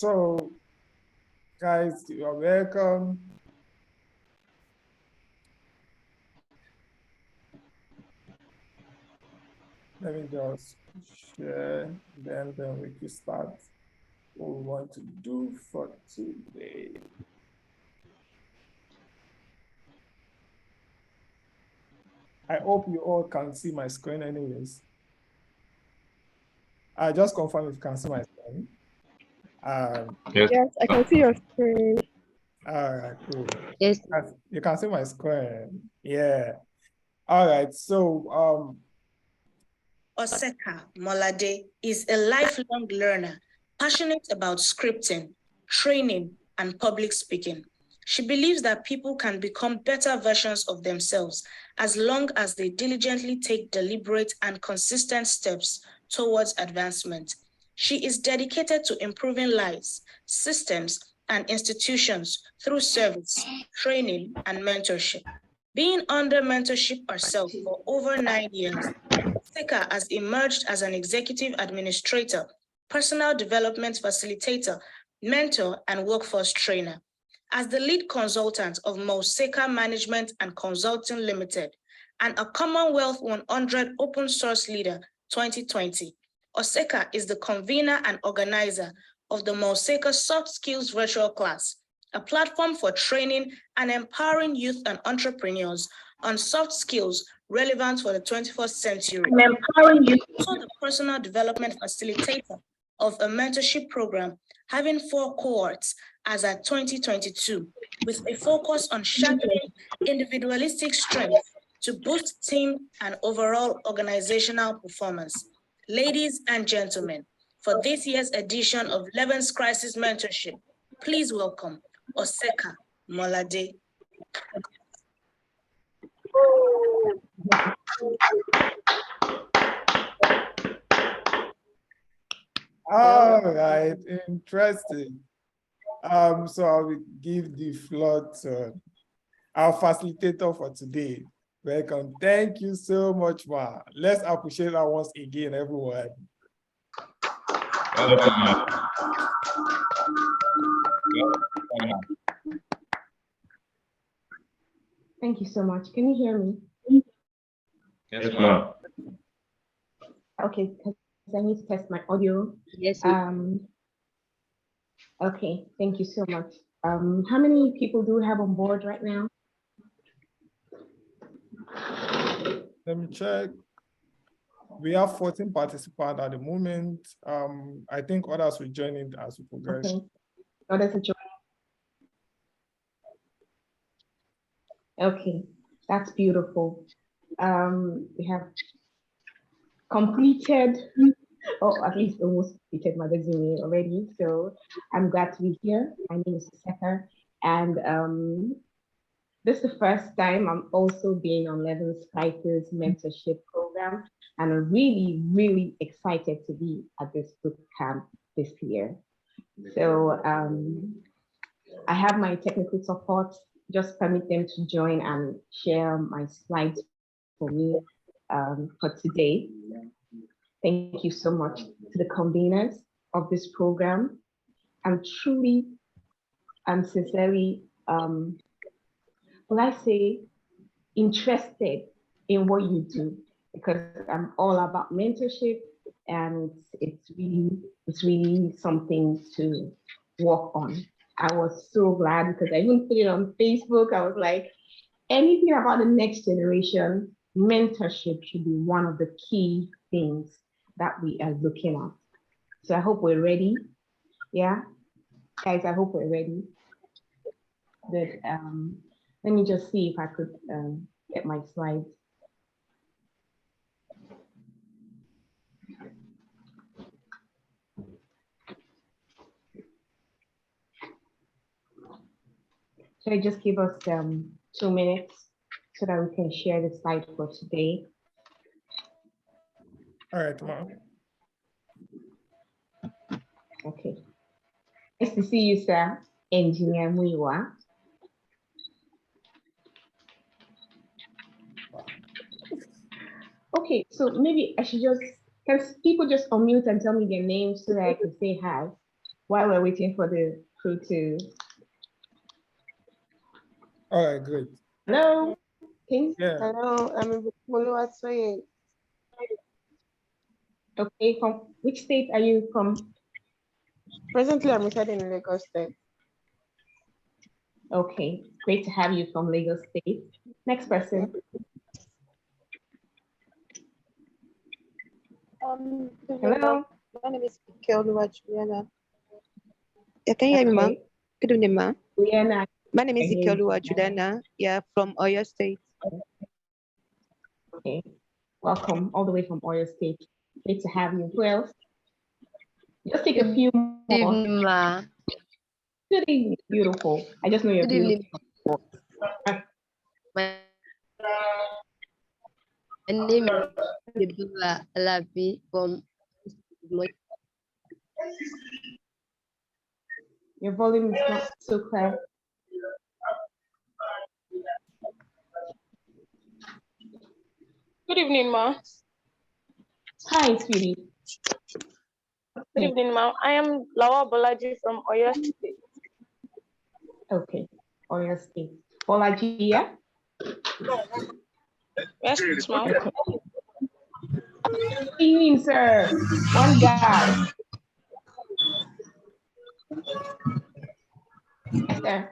So, guys, you're welcome. Let me just share, then we can start what we want to do for today. I hope you all can see my screen anyways. I just confirm if you can see my screen. Yes, I can see your screen. All right, cool. Yes. You can see my screen. Yeah. All right, so Oseka Molade is a lifelong learner, passionate about scripting, training, and public speaking. She believes that people can become better versions of themselves as long as they diligently take deliberate and consistent steps towards advancement. She is dedicated to improving lives, systems, and institutions through service, training, and mentorship. Being under mentorship herself for over 9 years, Oseka has emerged as an executive administrator, personal development facilitator, mentor, and workforce trainer. As the lead consultant of Mol-Seka Management and Consulting Limited and a Commonwealth 100 Open Source Leader 2020, Oseka is the convener and organizer of the Mol-Seka Soft Skills Virtual Class, a platform for training and empowering youth and entrepreneurs on soft skills relevant for the 21st century. Also the personal development facilitator of a mentorship program having 4 cohorts as at 2022, with a focus on sharpening individualistic strength to boost team and overall organizational performance. Ladies and gentlemen, for this year's edition of Levin's Crisis Mentorship, please welcome Oseka Molade. all right, interesting. So I will give the floor to our facilitator for today. Welcome. Thank you so much, Ma. Let's appreciate her once again, everyone. Thank you so much. Can you hear me? Yes, ma'am. Okay, because I need to test my audio. Yes. Okay, thank you so much. How many people do we have on board right now? Let me check. We have 14 participants at the moment. I think others will join in as we progress. Okay. Others are joining. Okay, that's beautiful. We have completed, or at least almost completed my resume already. So I'm glad to be here. My name is Oseka, and this is the first time I'm also being on Levin's Crisis Mentorship Program, and I'm really, really excited to be at this boot camp this year. So I have my technical support. Just permit them to join and share my slides for me for today. Thank you so much to the conveners of this program. I'm sincerely, will I say, interested in what you do, because I'm all about mentorship, and it's really something to work on. I was so glad because I even put it on Facebook. I was like, anything about the next generation, mentorship should be one of the key things that we are looking at. So I hope we're ready. Yeah, guys, I hope we're ready. Good. Let me just see if I could get my slides. Should I just give us 2 minutes so that we can share the slide for today? All right, Mom. Okay. Nice to see you, sir. Engineer Muiwa. Okay, so maybe I should can people just unmute and tell me their names so that I can say hi while we're waiting for the crew to. All right, great. Hello, King. Yeah. Hello, I'm Molade Oseka. Okay, from which state are you from? Presently, I'm residing in Lagos State. Okay, great to have you from Lagos State. Next person. Hello. My name is Juliana. Yeah, can you hear me, ma'am? Good evening, ma'am. Liana. My name is Juliana. Yeah, from Oyo State. Okay, welcome all the way from Oyo State. Great to have you. Who else? Just take a few more. Good evening, ma. Good evening, beautiful. I just know you're Good evening. beautiful. My name is Deborah Alabi from. Your volume is not so clear. Good evening, ma. Hi, sweetie. Good evening, ma. I am Lawa Bolaji from Oyo State. Okay, Oyo State. Bolaji, yeah? Yes, ma'am. Okay. Good evening, sir. One guy. Yes, sir.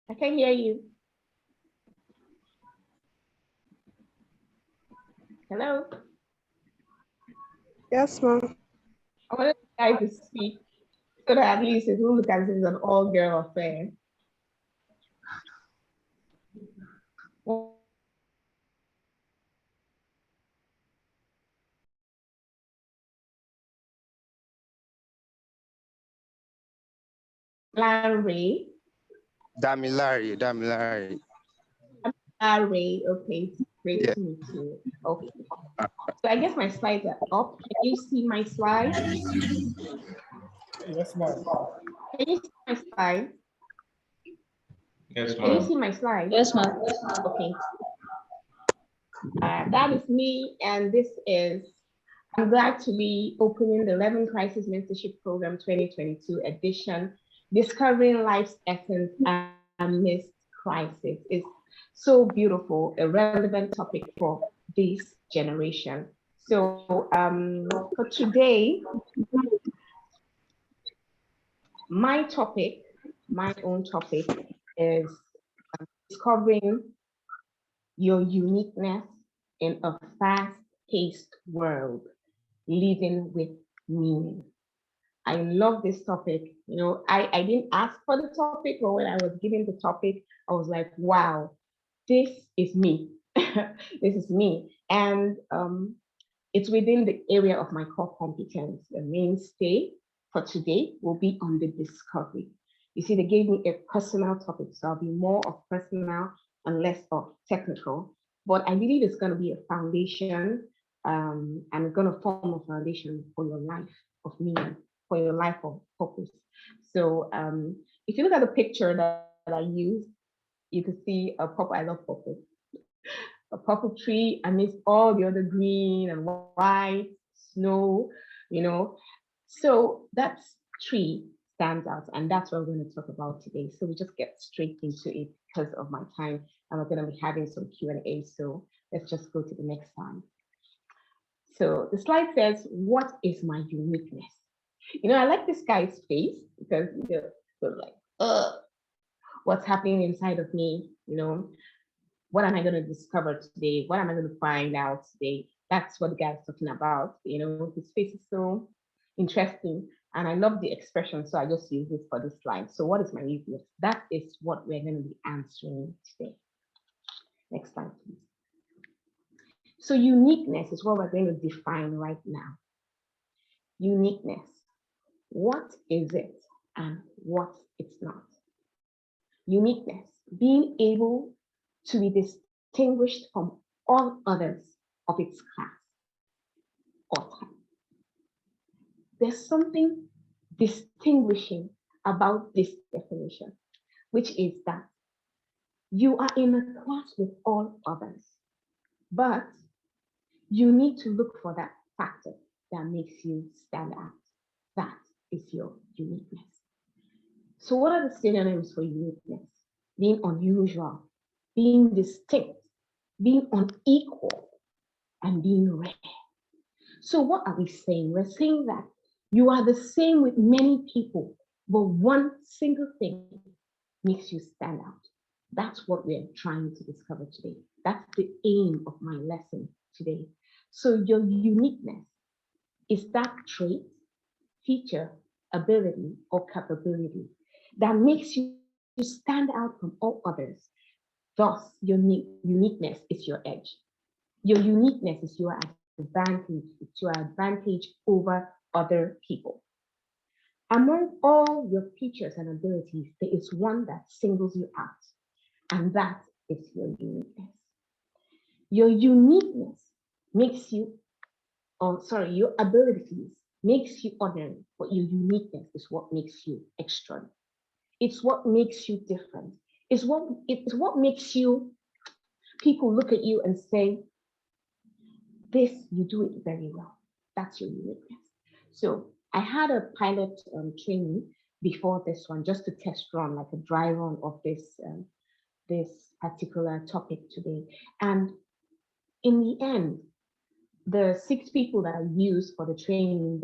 I can hear you. Hello? Yes, ma'am. I want the guy to speak so that at least it will look as if it's an all-girl affair. Larry. Damilari. Larry, okay, great to meet you. Okay. So I guess my slides are up. Can you see my slides? Yes, ma'am. Can you see my slides? Yes, Can you ma'am. see my slides? Yes, ma'am. Okay. That is me, and this is, I'm glad to be opening the 11 Crisis Mentorship Program 2022 edition, Discovering Life's Essence Amidst Crisis. It's so beautiful, a relevant topic for this generation. So for today, my own topic is discovering your uniqueness in a fast-paced world, living with meaning. I love this topic. You know, I didn't ask for the topic, but when I was given the topic, I was like, wow, this is me. This is me. And it's within the area of my core competence. The mainstay for today will be on the discovery. You see, they gave me a personal topic, so I'll be more of personal and less of technical. But I believe it's going to be a foundation and it's going to form a foundation for your life of meaning, for your life of purpose. So if you look at the picture that I used, you can see a purple. I love purple. A purple tree amidst all the other green and white snow, you know. So that tree stands out, and that's what we're going to talk about today. So we just get straight into it because of my time, and we're going to be having some Q&A. So let's just go to the next slide. So the slide says, what is my uniqueness? You know, I like this guy's face because they're like, what's happening inside of me, you know? What am I going to discover today? What am I going to find out today? That's what the guy's talking about. You know, his face is so interesting. And I love the expression, so I just use it for this slide. So what is my uniqueness? That is what we're going to be answering today. Next slide, please. So uniqueness is what we're going to define right now. Uniqueness. What is it and what it's not? Uniqueness, being able to be distinguished from all others of its class or type. There's something distinguishing about this definition, which is that you are in a class with all others, but you need to look for that factor, that makes you stand out. That is your uniqueness. So what are the synonyms for uniqueness? Being unusual, being distinct, being unequal, and being rare. So what are we saying? We're saying that you are the same with many people, but one single thing makes you stand out. That's what we're trying to discover today. That's the aim of my lesson today. So your uniqueness is that trait, feature, ability, or capability that makes you stand out from all others. Thus, your uniqueness is your edge. Your uniqueness is your advantage. It's your advantage over other people. Among all your features and abilities, there is one that singles you out, and that is your uniqueness. Your uniqueness makes you, your abilities makes you ordinary, but your uniqueness is what makes you extraordinary. It's what makes you different. It's what makes you, people look at you and say, this, you do it very well. That's your uniqueness. So I had a pilot training before this one, just to test run, like a dry run of this particular topic today. And in the end, the 6 people that I used for the training,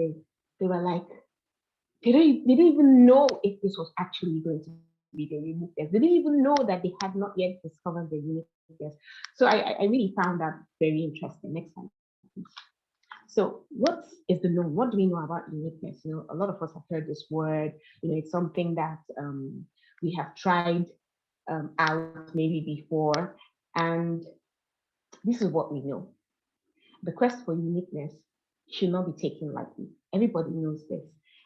they were like, they didn't even know if this was actually going to be their uniqueness. They didn't even know that they had not yet discovered their uniqueness. So I really found that very interesting. Next time. So what is the norm? What do we know about uniqueness? You know, a lot of us have heard this word. You know, it's something that we have tried out maybe before. And this is what we know. The quest for uniqueness should not be taken lightly. Everybody knows this.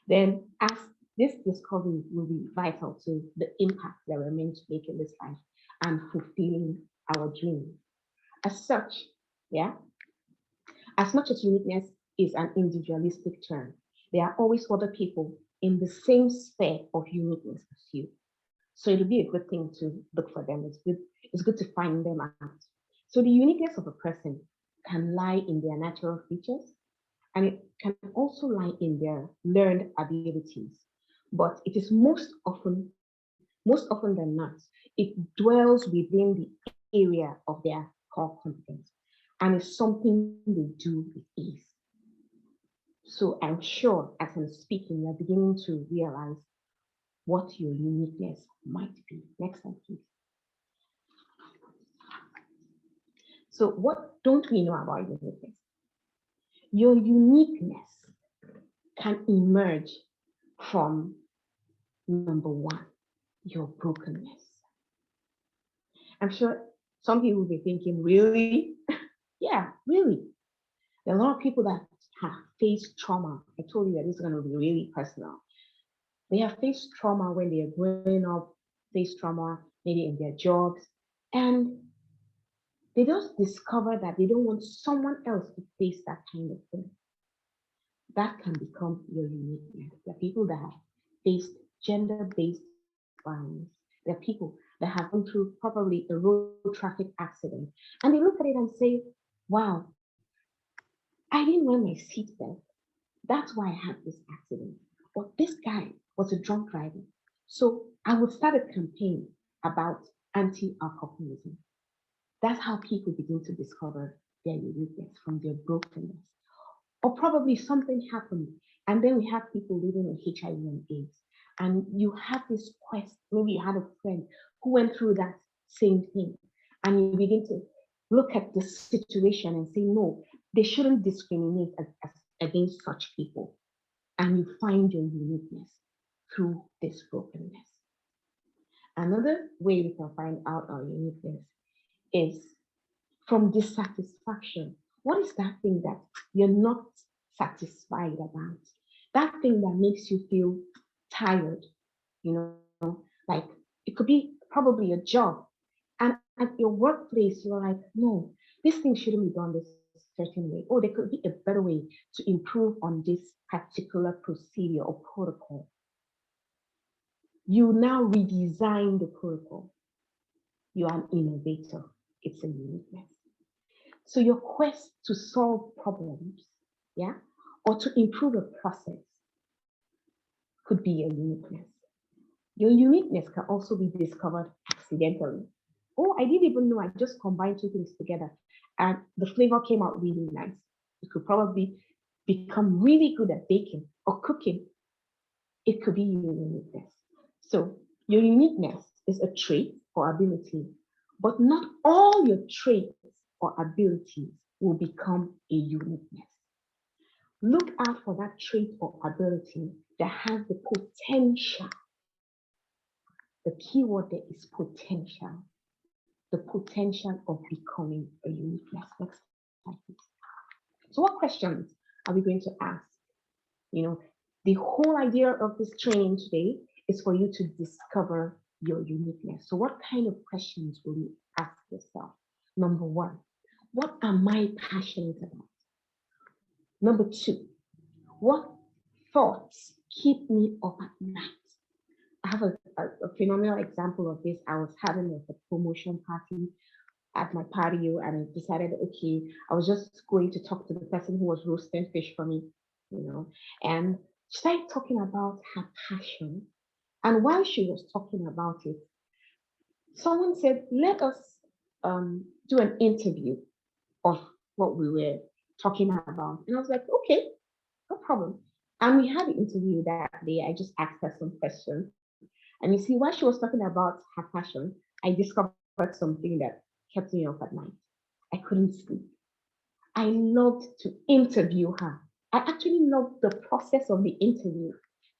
Then as this discovery will be vital to the impact that we're meant to make in this life and fulfilling our dreams. As such, yeah, as much as uniqueness is an individualistic term, there are always other people in the same sphere of uniqueness as you. So it'll be a good thing to look for them. It's good to find them out. So the uniqueness of a person can lie in their natural features, and it can also lie in their learned abilities. But it is most often than not, it dwells within the area of their core competence, and it's something they do with ease. So I'm sure as I'm speaking, you're beginning to realize what your uniqueness might be. Next slide, please. So what don't we know about uniqueness? Your uniqueness can emerge from, number one, your brokenness. I'm sure some people will be thinking, really? Yeah, really. There are a lot of people that have faced trauma. I told you that this is going to be really personal. They have faced trauma when they are growing up, faced trauma maybe in their jobs, and they just discover that they don't want someone else to face that kind of thing. That can become your uniqueness. There are people that have faced gender-based violence. There are people that have gone through probably a road traffic accident, and they look at it and say, wow, I didn't wear my seatbelt. That's why I had this accident. But this guy was a drunk driver. So I would start a campaign about anti-alcoholism. That's how people begin to discover their uniqueness from their brokenness. Or probably something happened, and then we have people living with HIV and AIDS. And you have this quest, maybe you had a friend who went through that same thing. And you begin to look at the situation and say, no, they shouldn't discriminate against such people. And you find your uniqueness through this brokenness. Another way we can find out our uniqueness is from dissatisfaction. What is that thing that you're not satisfied about? That thing that makes you feel tired, you know, like it could be probably a job. And at your workplace, you're like, no, this thing shouldn't be done this certain way. Or there could be a better way to improve on this particular procedure or protocol. You now redesign the protocol. You are an innovator. It's a uniqueness. So your quest to solve problems, yeah, or to improve a process could be your uniqueness. Your uniqueness can also be discovered accidentally. Oh, I didn't even know, I just combined two things together and the flavor came out really nice. You could probably become really good at baking or cooking. It could be your uniqueness. So your uniqueness is a trait or ability, but not all your traits or abilities will become a uniqueness. Look out for that trait or ability that has the potential. The key word there is potential. The potential of becoming a uniqueness. Next slide, please. So what questions are we going to ask? You know, the whole idea of this training today is for you to discover your uniqueness. So what kind of questions will you ask yourself? Number one, what am I passionate about? Number two, what thoughts keep me up at night? I have a phenomenal example of this. I was having a promotion party at my patio and I decided, okay, I was just going to talk to the person who was roasting fish for me, and she started talking about her passion. And while she was talking about it, someone said, let us do an interview of what we were talking about. And I was like, okay, no problem. And we had the interview that day. I just asked her some questions. And you see, while she was talking about her passion, I discovered something that kept me up at night. I couldn't sleep. I loved to interview her. I actually loved the process of the interview.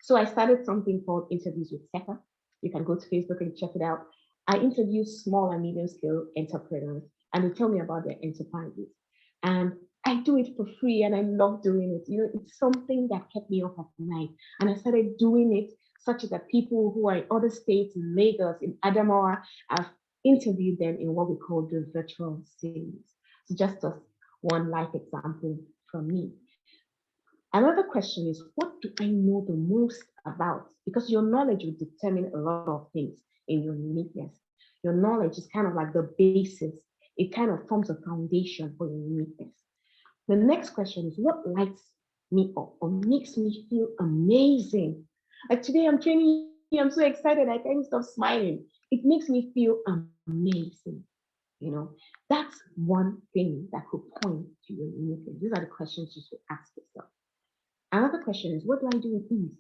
So I started something called Interviews with Seka. You can go to Facebook and check it out. I interview small and medium scale entrepreneurs and they tell me about their enterprises. And I do it for free and I love doing it. It's something that kept me up at night. And I started doing it such that people who are in other states, in Lagos, in Adamawa, I've interviewed them in what we call the virtual series. So just as one life example from me. Another question is, what do I know the most about? Because your knowledge will determine a lot of things in your uniqueness. Your knowledge is kind of like the basis. It kind of forms a foundation for your uniqueness. The next question is, what lights me up or makes me feel amazing? Like today I'm training, I'm so excited, I can't stop smiling. It makes me feel amazing. That's one thing that could point to your uniqueness. These are the questions you should ask yourself. Another question is, what do I do with ease?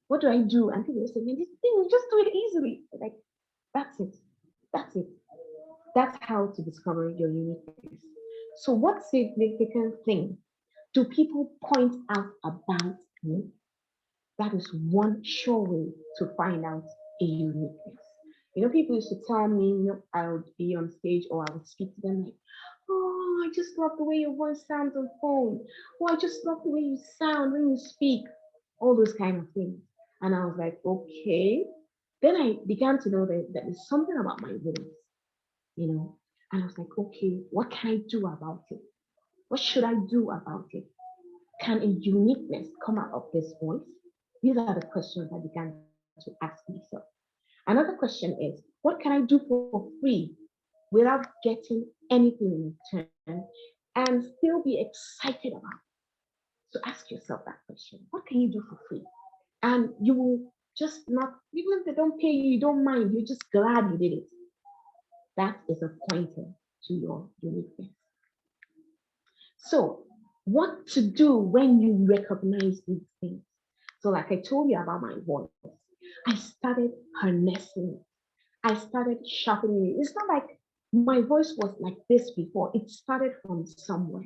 What do I do? And people say, man, this thing, you just do it easily. Like, that's it. That's it. That's how to discover your uniqueness. So what significant thing do people point out about me? That is one sure way to find out a uniqueness. People used to tell me, I would be on stage or I would speak to them like, oh, I just love the way your voice sounds on phone. Oh, I just love the way you sound when you speak. All those kind of things. And I was like, okay. Then I began to know that there's something about my voice, And I was like, okay, what can I do about it? What should I do about it? Can a uniqueness come out of this voice? These are the questions I began to ask myself. Another question is, what can I do for free without getting anything in return and still be excited about it? So ask yourself that question. What can you do for free? And you will just not, even if they don't pay you, you don't mind, you're just glad you did it. That is a pointer to your uniqueness. So what to do when you recognize these things? So like I told you about my voice, I started harnessing it. I started sharpening it. It's not like my voice was like this before. It started from somewhere.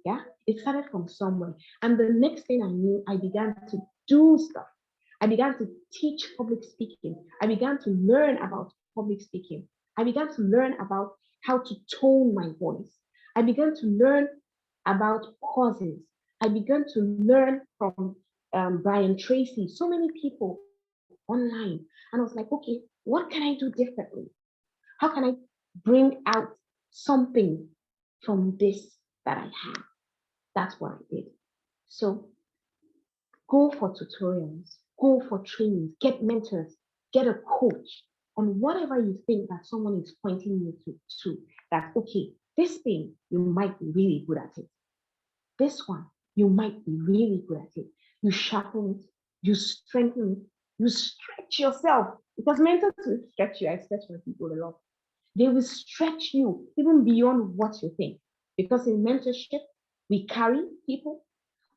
Yeah, it started from somewhere. And the next thing I knew, I began to do stuff. I began to teach public speaking. I began to learn about public speaking. I began to learn about how to tone my voice. I began to learn about pauses. I began to learn from Brian Tracy, so many people online. And I was like, okay, what can I do differently? How can I bring out something from this that I have? That's what I did. So go for tutorials, go for trainings, get mentors, get a coach on whatever you think that someone is pointing you to that, okay, this thing, you might be really good at it. This one, you might be really good at it. You sharpen it, you strengthen it, you stretch yourself. Because mentors will stretch you. I stretch my people a lot. They will stretch you even beyond what you think. Because in mentorship, we carry people,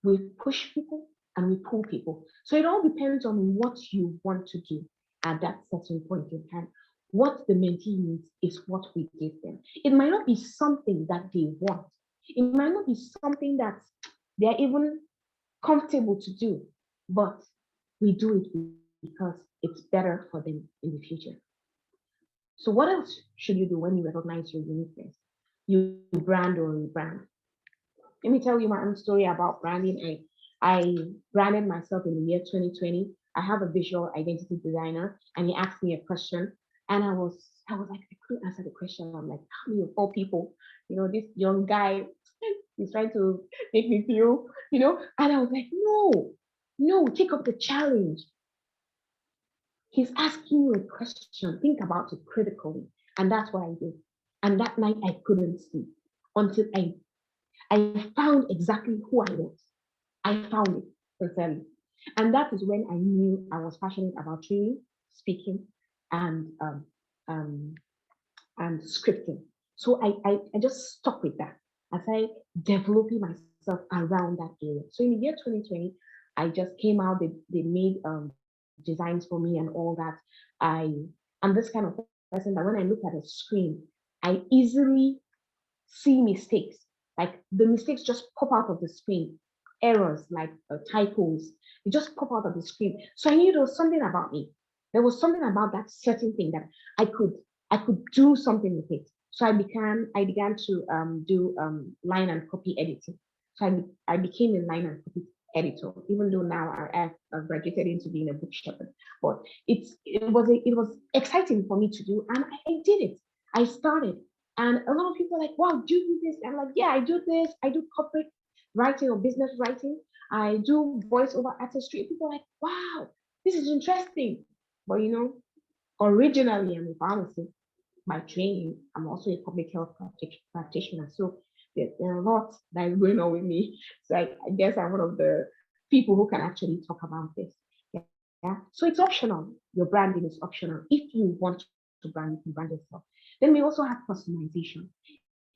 we push people, and we pull people. So it all depends on what you want to do at that certain point in time. What the mentee needs is what we give them. It might not be something that they want. It might not be something that they're even comfortable to do, but we do it because it's better for them in the future. So what else should you do when you recognize your uniqueness? You brand or rebrand. Let me tell you my own story about branding. I branded myself in the year 2020. I have a visual identity designer, and he asked me a question, and I was like, I couldn't answer the question. I'm like, how many of all people, this young guy, he's trying to make me feel, and I was like, no, take up the challenge. He's asking you a question. Think about it critically. And that's what I did. And that night I couldn't sleep until I found exactly who I was. I found it, sincerely. And that is when I knew I was passionate about training, speaking, and scripting. So I just stuck with that as I developing myself around that area. So in the year 2020, I just came out, they made designs for me and all that. I'm this kind of person that when I look at a screen, I easily see mistakes. Like the mistakes just pop out of the screen, errors like typos, they just pop out of the screen. So I knew there was something about me. There was something about that certain thing that I could do something with it. So I began to do line and copy editing. So I became a line and copy editor, even though now I've graduated into being a book shepherd. But it was exciting for me to do, and I did it. I started, and a lot of people are like, "Wow, do you do this?" I'm like, "Yeah, I do this. I do corporate writing or business writing. I do voiceover artistry." People are like, "Wow, this is interesting." But originally I'm a pharmacist by training. I'm also a public health practitioner. So there are a lot that is going on with me. So I guess I'm one of the people who can actually talk about this. Yeah. So it's optional. Your branding is optional. If you want to brand, you can brand yourself. Then we also have customization.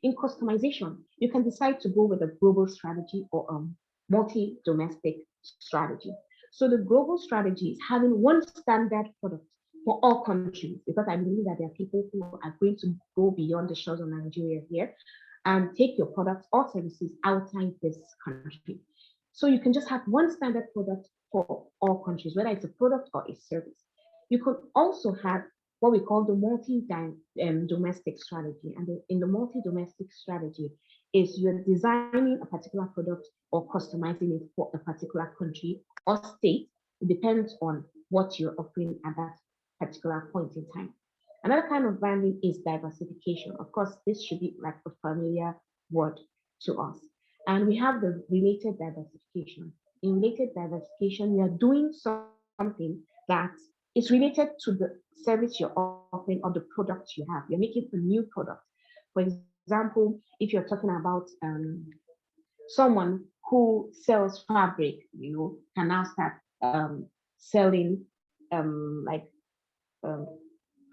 In customization, you can decide to go with a global strategy or multi-domestic strategy. So the global strategy is having one standard product for all countries, because I believe that there are people who are going to go beyond the shores of Nigeria here and take your products or services outside this country. So you can just have one standard product for all countries, whether it's a product or a service. You could also have what we call the multi-domestic strategy. And in the multi-domestic strategy is you're designing a particular product or customizing it for a particular country or state. It depends on what you're offering at that particular point in time. Another kind of branding is diversification. Of course, this should be like a familiar word to us. And we have the related diversification. In related diversification, we are doing something that is related to the service you're offering or the product you have. You're making a new product. For example, if you're talking about someone who sells fabric, can now start selling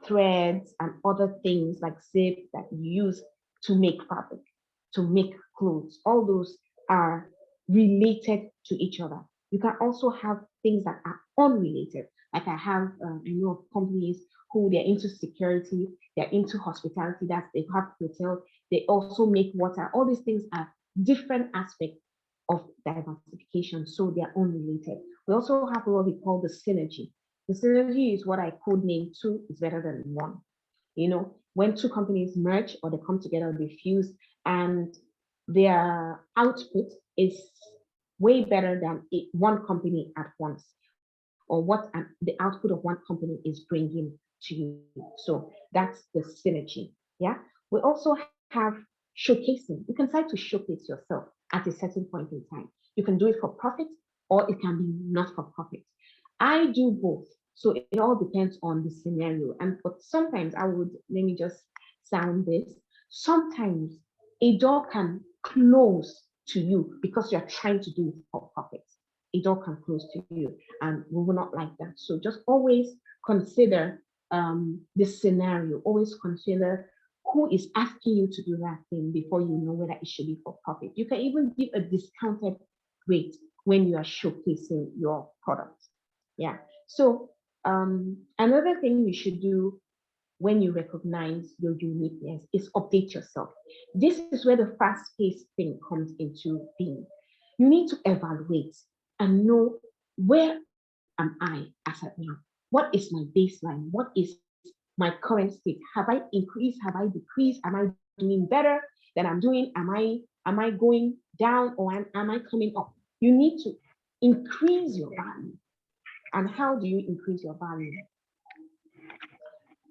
threads and other things like zip that you use to make fabric, to make clothes. All those are related to each other. You can also have things that are unrelated. Like I have, companies who they're into security, they're into hospitality, that they have hotel, they also make water. All these things are different aspects of diversification, so they're unrelated. We also have what we call the synergy. The synergy is what I codename two is better than one. When two companies merge or they come together, they fuse, and their output is way better than one company at once, or what the output of one company is bringing to you. So that's the synergy. Yeah. We also have showcasing. You can try to showcase yourself at a certain point in time. You can do it for profit, or it can be not for profit. I do both. So it all depends on the scenario. But sometimes let me just sound this. Sometimes a door can close to you because you're trying to do it for profit. A door can close to you, and we will not like that. So just always consider this scenario. Always consider who is asking you to do that thing before you know whether it should be for profit. You can even give a discounted rate when you are showcasing your product. Yeah. So another thing you should do when you recognize your uniqueness is update yourself. This is where the fast-paced thing comes into being. You need to evaluate and know, where am I as of now? What is my baseline? What is my current state? Have I increased? Have I decreased? Am I doing better than I'm doing? Am I going down, or am I coming up? You need to increase your value. And how do you increase your value?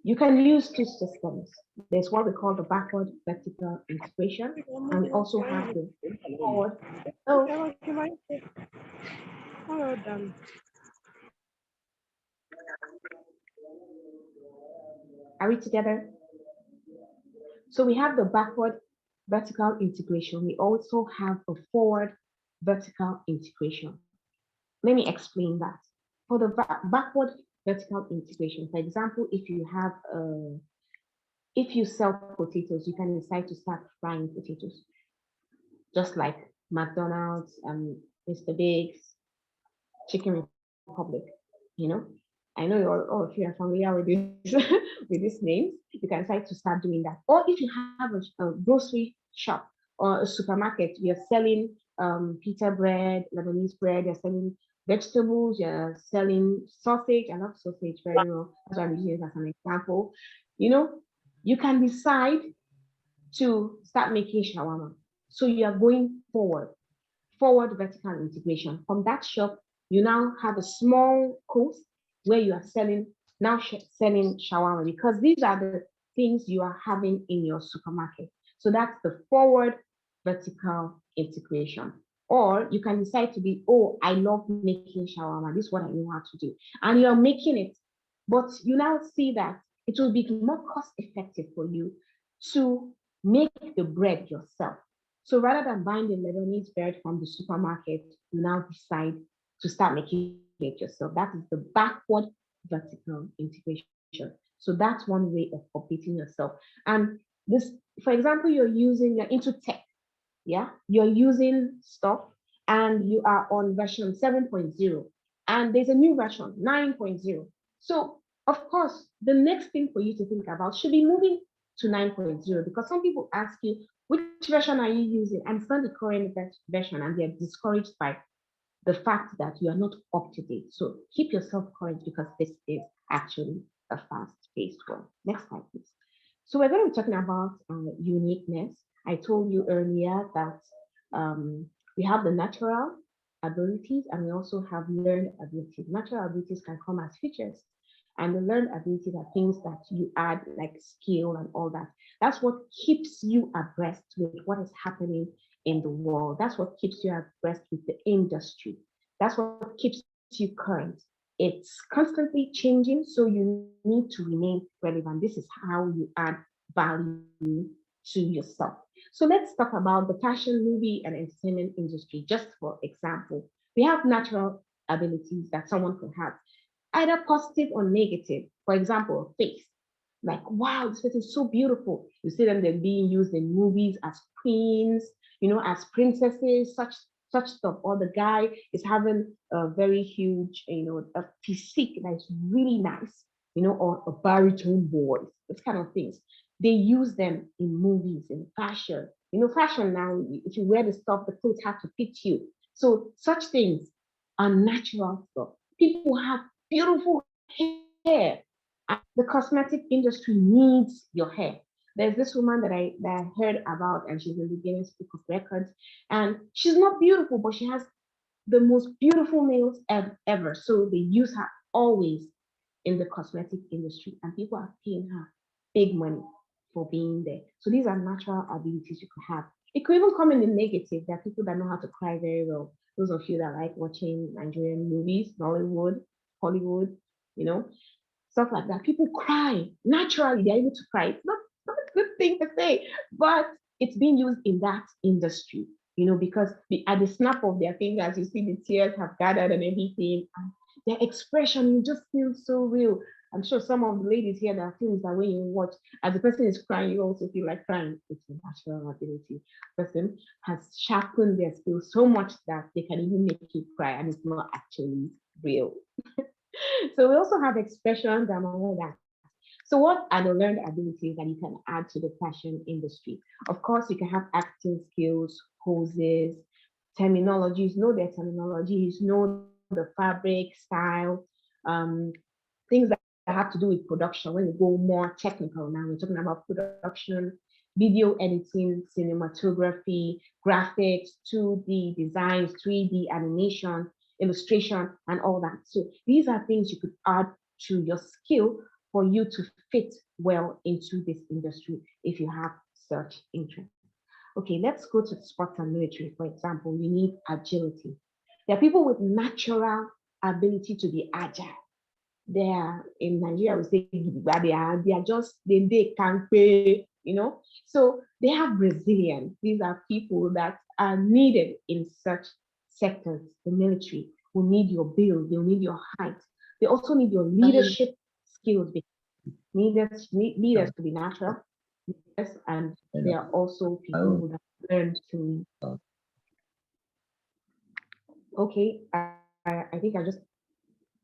You can use two systems. There's what we call the backward vertical integration, and we also have the forward. Oh, are we together? So we have the backward vertical integration. We also have a forward vertical integration. Let me explain that. For the backward vertical integration, for example, if you sell potatoes, you can decide to start frying potatoes, just like McDonald's, Mr. Biggs, Chicken Republic. You know, I know all of you are familiar with this with these names. You can decide to start doing that. Or if you have a grocery shop or a supermarket, you're selling pita bread, Lebanese bread, you're selling vegetables, you're selling sausage. I love sausage very well. That's why I'm using it as an example. You know, you can decide to start making shawarma. So you are going forward vertical integration. From that shop, you now have a small coast where you are selling shawarma, because these are the things you are having in your supermarket. So that's the forward vertical integration. Or you can decide to be, oh, I love making shawarma. This is what I know how to do. And you're making it, but you now see that it will be more cost effective for you to make the bread yourself. So rather than buying the Lebanese bread from the supermarket, you now decide to start making it yourself. That is the backward vertical integration. So that's one way of updating yourself. And this, for example, you're into tech, yeah? You're using stuff and you are on version 7.0, and there's a new version, 9.0. So of course, the next thing for you to think about should be moving to 9.0, because some people ask you, which version are you using? And it's not the current version, and they're discouraged by the fact that you are not up to date. So keep yourself current, because this is actually a fast-paced world. Next slide, please. So we're going to be talking about uniqueness. I told you earlier that we have the natural abilities, and we also have learned abilities. Natural abilities can come as features, and the learned abilities are things that you add, like skill and all that. That's what keeps you abreast with what is happening in the world. That's what keeps you abreast with the industry. That's what keeps you current. It's constantly changing, so you need to remain relevant. This is how you add value to yourself. So let's talk about the fashion, movie, and entertainment industry. Just for example, we have natural abilities that someone can have, either positive or negative. For example, a face. Like, wow, this face is so beautiful. You see them, they're being used in movies as queens, as princesses, such stuff. Or the guy is having a very huge, a physique that's really nice, or a baritone voice, those kind of things. They use them in movies, in fashion. Fashion now, if you wear the stuff, the clothes have to fit you. So such things are natural stuff. People have beautiful hair. The cosmetic industry needs your hair. There's this woman that I heard about, and she's in the Guinness Book of Records, and she's not beautiful, but she has the most beautiful nails ever. So they use her always in the cosmetic industry, and people are paying her big money for being there. So these are natural abilities you could have. It could even come in the negative. There are people that know how to cry very well. Those of you that like watching Nigerian movies, Nollywood, Hollywood, stuff like that. People cry naturally. They're able to cry. It's not a good thing to say, but it's being used in that industry. because at the snap of their fingers, you see the tears have gathered and everything. And their expression, you just feel so real. I'm sure some of the ladies here, there are things that when you watch, as the person is crying, you also feel like crying. It's a natural ability. The person has sharpened their skills so much that they can even make you cry, and it's not actually real. So we also have expressions and all that. So what are the learned abilities that you can add to the fashion industry? Of course, you can have acting skills, poses, terminologies, know their terminologies, know the fabric, style, things that have to do with production. When you go more technical now, we're talking about production, video editing, cinematography, graphics, 2D designs, 3D animation, illustration, and all that. So these are things you could add to your skill for you to fit well into this industry if you have such interest. Okay, let's go to sports and military. For example, you need agility. There are people with natural ability to be agile. They are in Nigeria, we say they are just they can't pay, So they have resilience. These are people that are needed in such sectors. The military will need your build, they'll need your height. They also need your leadership skills. Leaders to be natural, and they are also people who have learned to lead. Okay, I think I just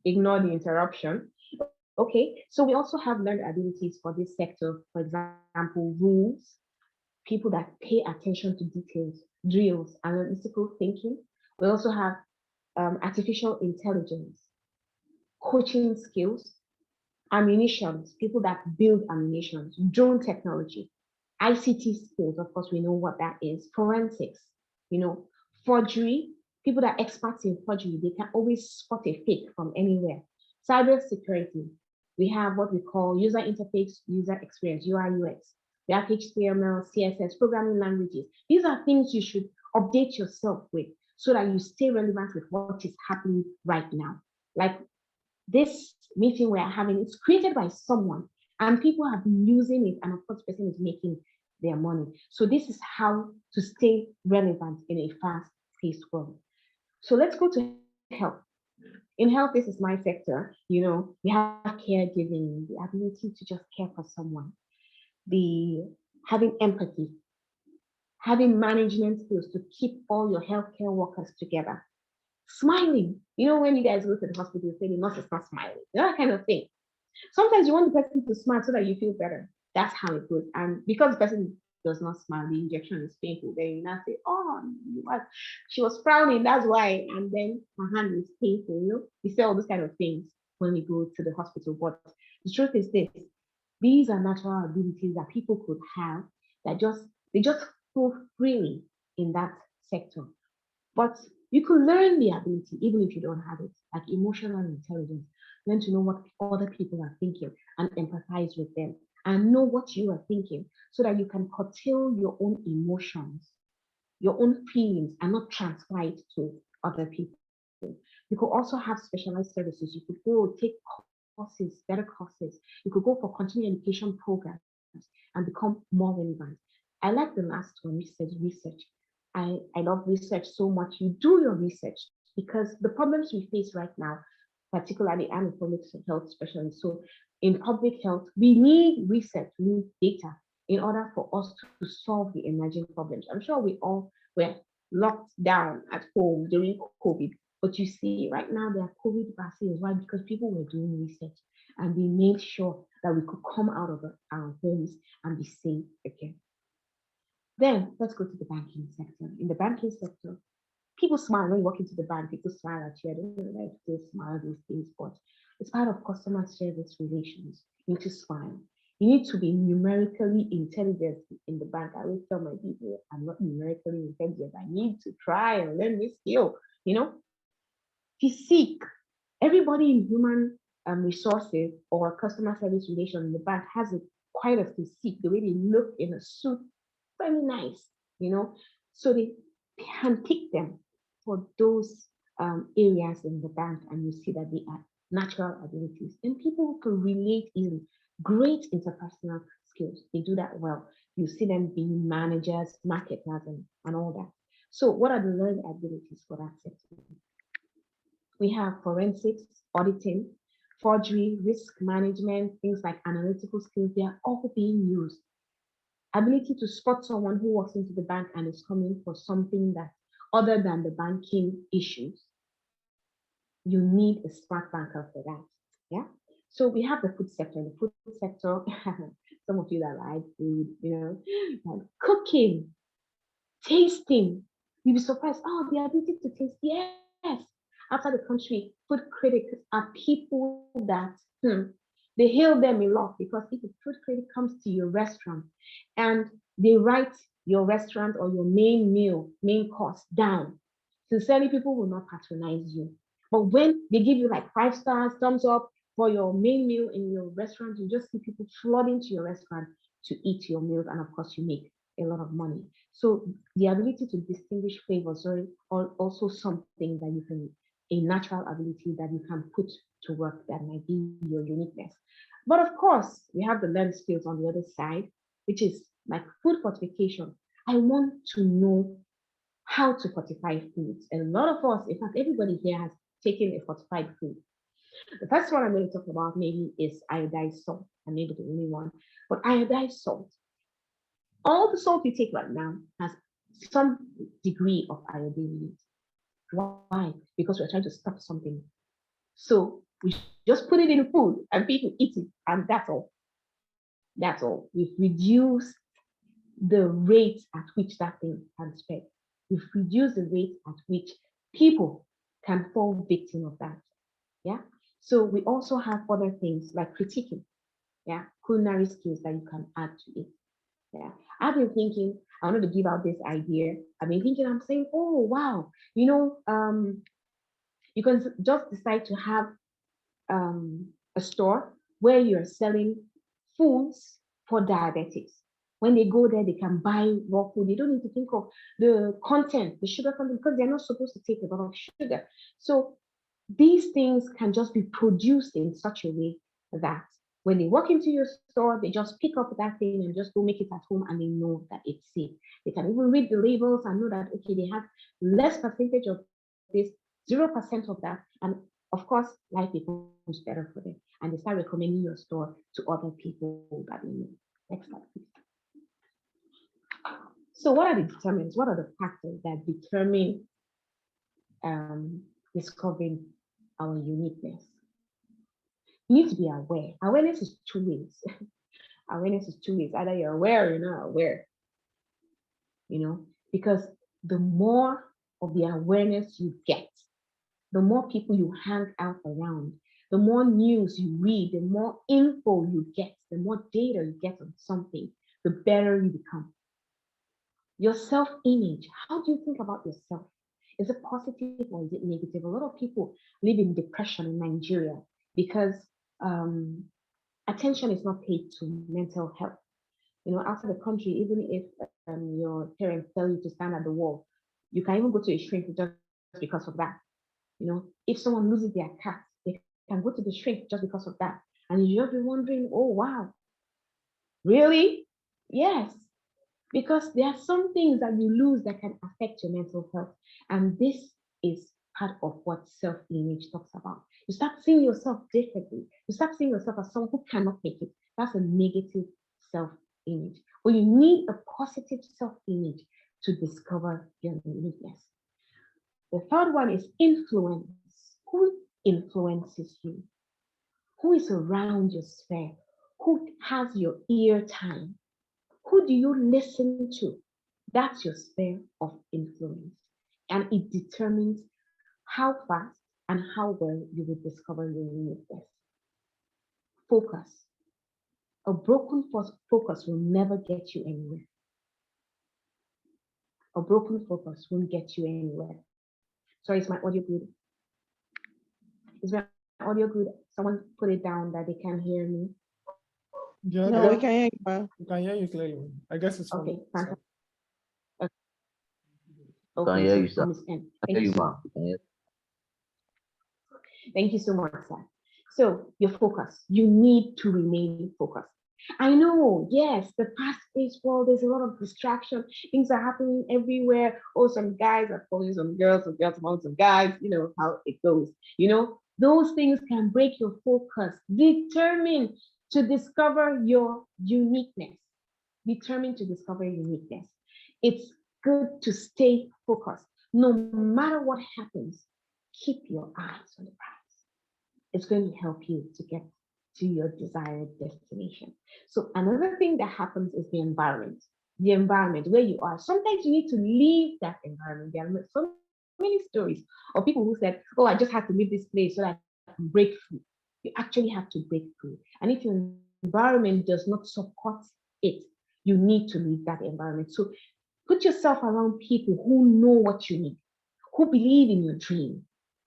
ignored the interruption. Okay, so we also have learned abilities for this sector. For example, rules, people that pay attention to details, drills, analytical thinking. We also have artificial intelligence, coaching skills, ammunitions, people that build ammunitions, drone technology, ICT skills, of course, we know what that is, forensics, forgery, people that are experts in forgery, they can always spot a fake from anywhere. Cyber security, we have what we call user interface, user experience, UI, UX. We have HTML, CSS, programming languages. These are things you should update yourself with so that you stay relevant with what is happening right now. Like this meeting we are having, it's created by someone and people have been using it, and of course, the person is making their money. So this is how to stay relevant in a fast-paced world. So let's go to health. In health, this is my sector. We have caregiving, the ability to just care for someone, having empathy, having management skills to keep all your healthcare workers together, smiling. When you guys go to the hospital, you say the nurse is not smiling, that kind of thing. Sometimes you want the person to smile so that you feel better. That's how it goes. And because the person does not smile, the injection is painful. Then you now say, "Oh, she was frowning, that's why." And then her hand is painful. We say all those kind of things when we go to the hospital. But the truth is this: these are natural abilities that people could have that they just flow freely in that sector. But you could learn the ability even if you don't have it, like emotional intelligence. Learn to know what other people are thinking and empathize with them, and know what you are thinking so that you can curtail your own emotions, your own feelings, and not transfer it to other people. You could also have specialized services. You could go take courses, better courses. You could go for continuing education programs and become more relevant. I like the last one, research. I love research so much. You do your research because the problems we face right now, particularly I'm a public health specialist. So in public health, we need research, we need data in order for us to solve the emerging problems. I'm sure we all were locked down at home during COVID, but you see right now there are COVID vaccines. Why? Because people were doing research and we made sure that we could come out of our homes and be safe again. Then let's go to the banking sector. In the banking sector, people smile when you walk into the bank. People smile at you. I don't know if they smile these days, but it's part of customer service relations. You need to smile. You need to be numerically intelligent in the bank. I always tell my people, I'm not numerically intelligent. I need to try and learn this skill. Physique. Everybody in human resources or customer service relation in the bank has quite a physique. The way they look in a suit, very nice. So they handpick them for those areas in the bank, and you see that they are natural abilities. And people who can relate easily, great interpersonal skills. They do that well. You see them being managers, marketers, and all that. So what are the learned abilities for that sector? We have forensics, auditing, forgery, risk management, things like analytical skills. They are all being used. Ability to spot someone who walks into the bank and is coming for something that other than the banking issues. You need a smart banker for that. Yeah. So we have the food sector. The food sector, some of you that like food, like cooking, tasting. You'll be surprised. Oh, the ability to taste. Yes. Outside the country, food critics are people that they hail them a lot, because if a food critic comes to your restaurant and they write your restaurant or your main course down, sincerely, people will not patronize you. But when they give you like 5 stars, thumbs up for your main meal in your restaurant, you just see people flooding to your restaurant to eat your meals, and of course, you make a lot of money. So the ability to distinguish flavors are also something that you can, a natural ability that you can put to work that might be your uniqueness. But of course, we have the learned skills on the other side, which is like food fortification. I want to know how to fortify foods. And a lot of us, in fact, everybody here has taken a fortified food. The first one I'm going to talk about maybe is iodized salt. I may be the only one, but iodized salt. All the salt you take right now has some degree of iodine in it. Why? Because we're trying to stop something. So we just put it in food and people eat it, and that's all. That's all. We've reduced the rate at which that thing can spread. We've reduced the rate at which people can fall victim of that. Yeah. So we also have other things like critiquing. Yeah. Culinary skills that you can add to it. Yeah. I've been thinking, I wanted to give out this idea. I've been thinking, I'm saying, oh, wow, you can just decide to have a store where you're selling foods for diabetics. When they go there, they can buy raw food. They don't need to think of the content, the sugar content, because they're not supposed to take a lot of sugar. So these things can just be produced in such a way that when they walk into your store, they just pick up that thing and just go make it at home, and they know that it's safe. They can even read the labels and know that, okay, they have less percentage of this, 0% of that. And of course, life becomes better for them. And they start recommending your store to other people that they know. Next slide, please. So what are the determinants? What are the factors that determine discovering our uniqueness? You need to be aware. Awareness is 2 ways. Awareness is 2 ways. Either you're aware or you're not aware. Because the more of the awareness you get, the more people you hang out around, the more news you read, the more info you get, the more data you get on something, the better you become. Your self-image, how do you think about yourself? Is it positive or is it negative? A lot of people live in depression in Nigeria because attention is not paid to mental health. Outside the country, even if your parents tell you to stand at the wall, you can even go to a shrink just because of that. If someone loses their cat, they can go to the shrink just because of that. And you'll be wondering, oh, wow, really? Yes, because there are some things that you lose that can affect your mental health. And this is part of what self-image talks about. You start seeing yourself differently. You start seeing yourself as someone who cannot make it. That's a negative self-image. But you need a positive self-image to discover your uniqueness. The third one is influence. Who influences you? Who is around your sphere? Who has your ear time? Who do you listen to? That's your sphere of influence. And it determines how fast and how well you will discover your uniqueness. Focus. A broken focus will never get you anywhere. A broken focus won't get you anywhere. Sorry, is my audio good? Is my audio good? Someone put it down that they can't hear me. Yeah, No, we can hear you, bro. we can hear you clearly. I guess it's okay. Fantastic. Okay. Can hear you, sir. Thank you, ma'am. Thank you so much, sir. So your focus, you need to remain focused. I know, yes, the fast-paced world, there's a lot of distraction. Things are happening everywhere. Oh, some guys are following some girls are following some guys, you know how it goes. Those things can break your focus. Determine to discover your uniqueness. Determined to discover uniqueness. It's good to stay focused. No matter what happens, keep your eyes on the prize. It's going to help you to get to your desired destination. So another thing that happens is the environment. The environment where you are. Sometimes you need to leave that environment. There are so many stories of people who said, oh, I just have to leave this place so that I can break through. You actually have to break through. And if your environment does not support it, you need to leave that environment. So put yourself around people who know what you need, who believe in your dream,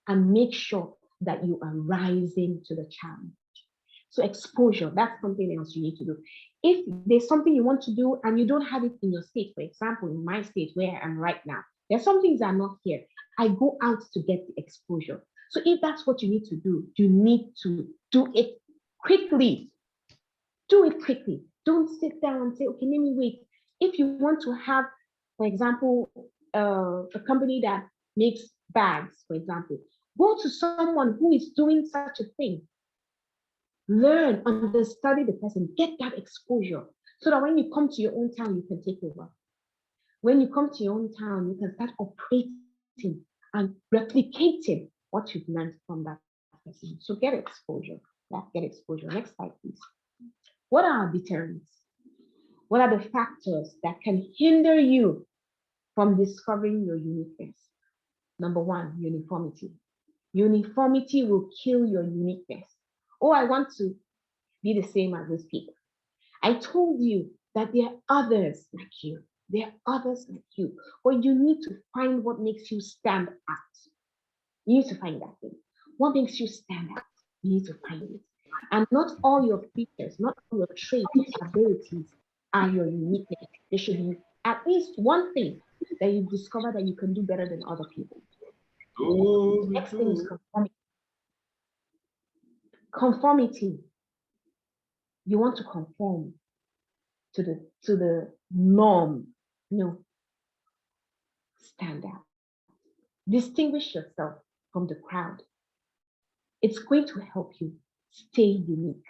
and make sure that you are rising to the challenge. So exposure, that's something else you need to do. If there's something you want to do and you don't have it in your state, for example, in my state where I am right now, there's some things that are not here. I go out to get the exposure. So if that's what you need to do, you need to do it quickly. Do it quickly. Don't sit down and say, okay, let me wait. If you want to have, for example, a company that makes bags, for example, go to someone who is doing such a thing. Learn, understudy the person, get that exposure so that when you come to your own town, you can take over. When you come to your own town, you can start operating and replicating what you've learned from that person. So get exposure. Yeah, get exposure. Next slide, please. What are deterrents? What are the factors that can hinder you from discovering your uniqueness? Number one, uniformity. Uniformity will kill your uniqueness. Oh, I want to be the same as those people. I told you that there are others like you. There are others like you. But you need to find what makes you stand out. You need to find that thing. What makes you stand out? You need to find it. And not all your features, not all your traits, abilities are your uniqueness. There should be at least one thing that you discover that you can do better than other people. The next thing is conformity. Conformity. You want to conform to the norm. No. Stand out. Distinguish yourself from the crowd. It's going to help you stay unique.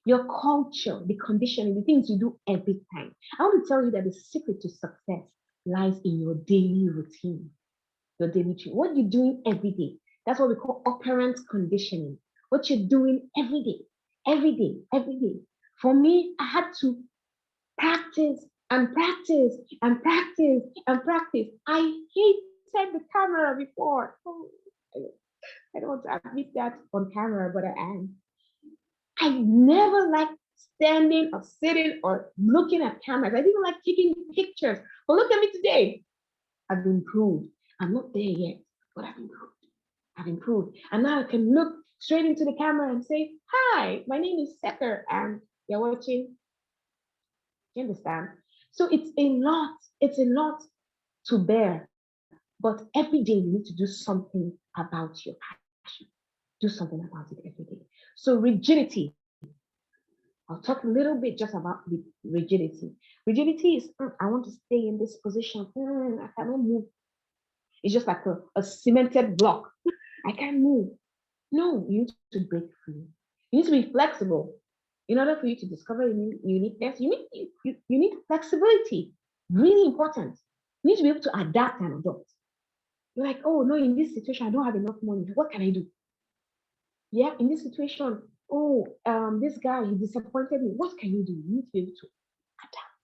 Your culture, the conditioning, the things you do every time. I want to tell you that the secret to success lies in your daily routine. Your daily routine. What you're doing every day. That's what we call operant conditioning. What you're doing every day, every day, every day. For me, I had to practice and practice and practice and practice. I hated the camera before. Oh, I don't want to admit that on camera, but I am. I never liked standing or sitting or looking at cameras. I didn't like taking pictures. But look at me today. I've improved. I'm not there yet, but I've improved. I've improved. And now I can look straight into the camera and say, hi, my name is Seka, and you're watching. You understand? So it's a lot to bear. But every day you need to do something about your passion. Do something about it every day. So rigidity. I'll talk a little bit just about rigidity. Rigidity is, I want to stay in this position. I cannot move. It's just like a cemented block. I can't move. No, you need to break free. You need to be flexible. In order for you to discover uniqueness, you need flexibility. Really important. You need to be able to adapt and adopt. You're like, oh no, in this situation, I don't have enough money. What can I do? Yeah, in this situation, oh, this guy, he disappointed me. What can you do? You need to be able to adapt.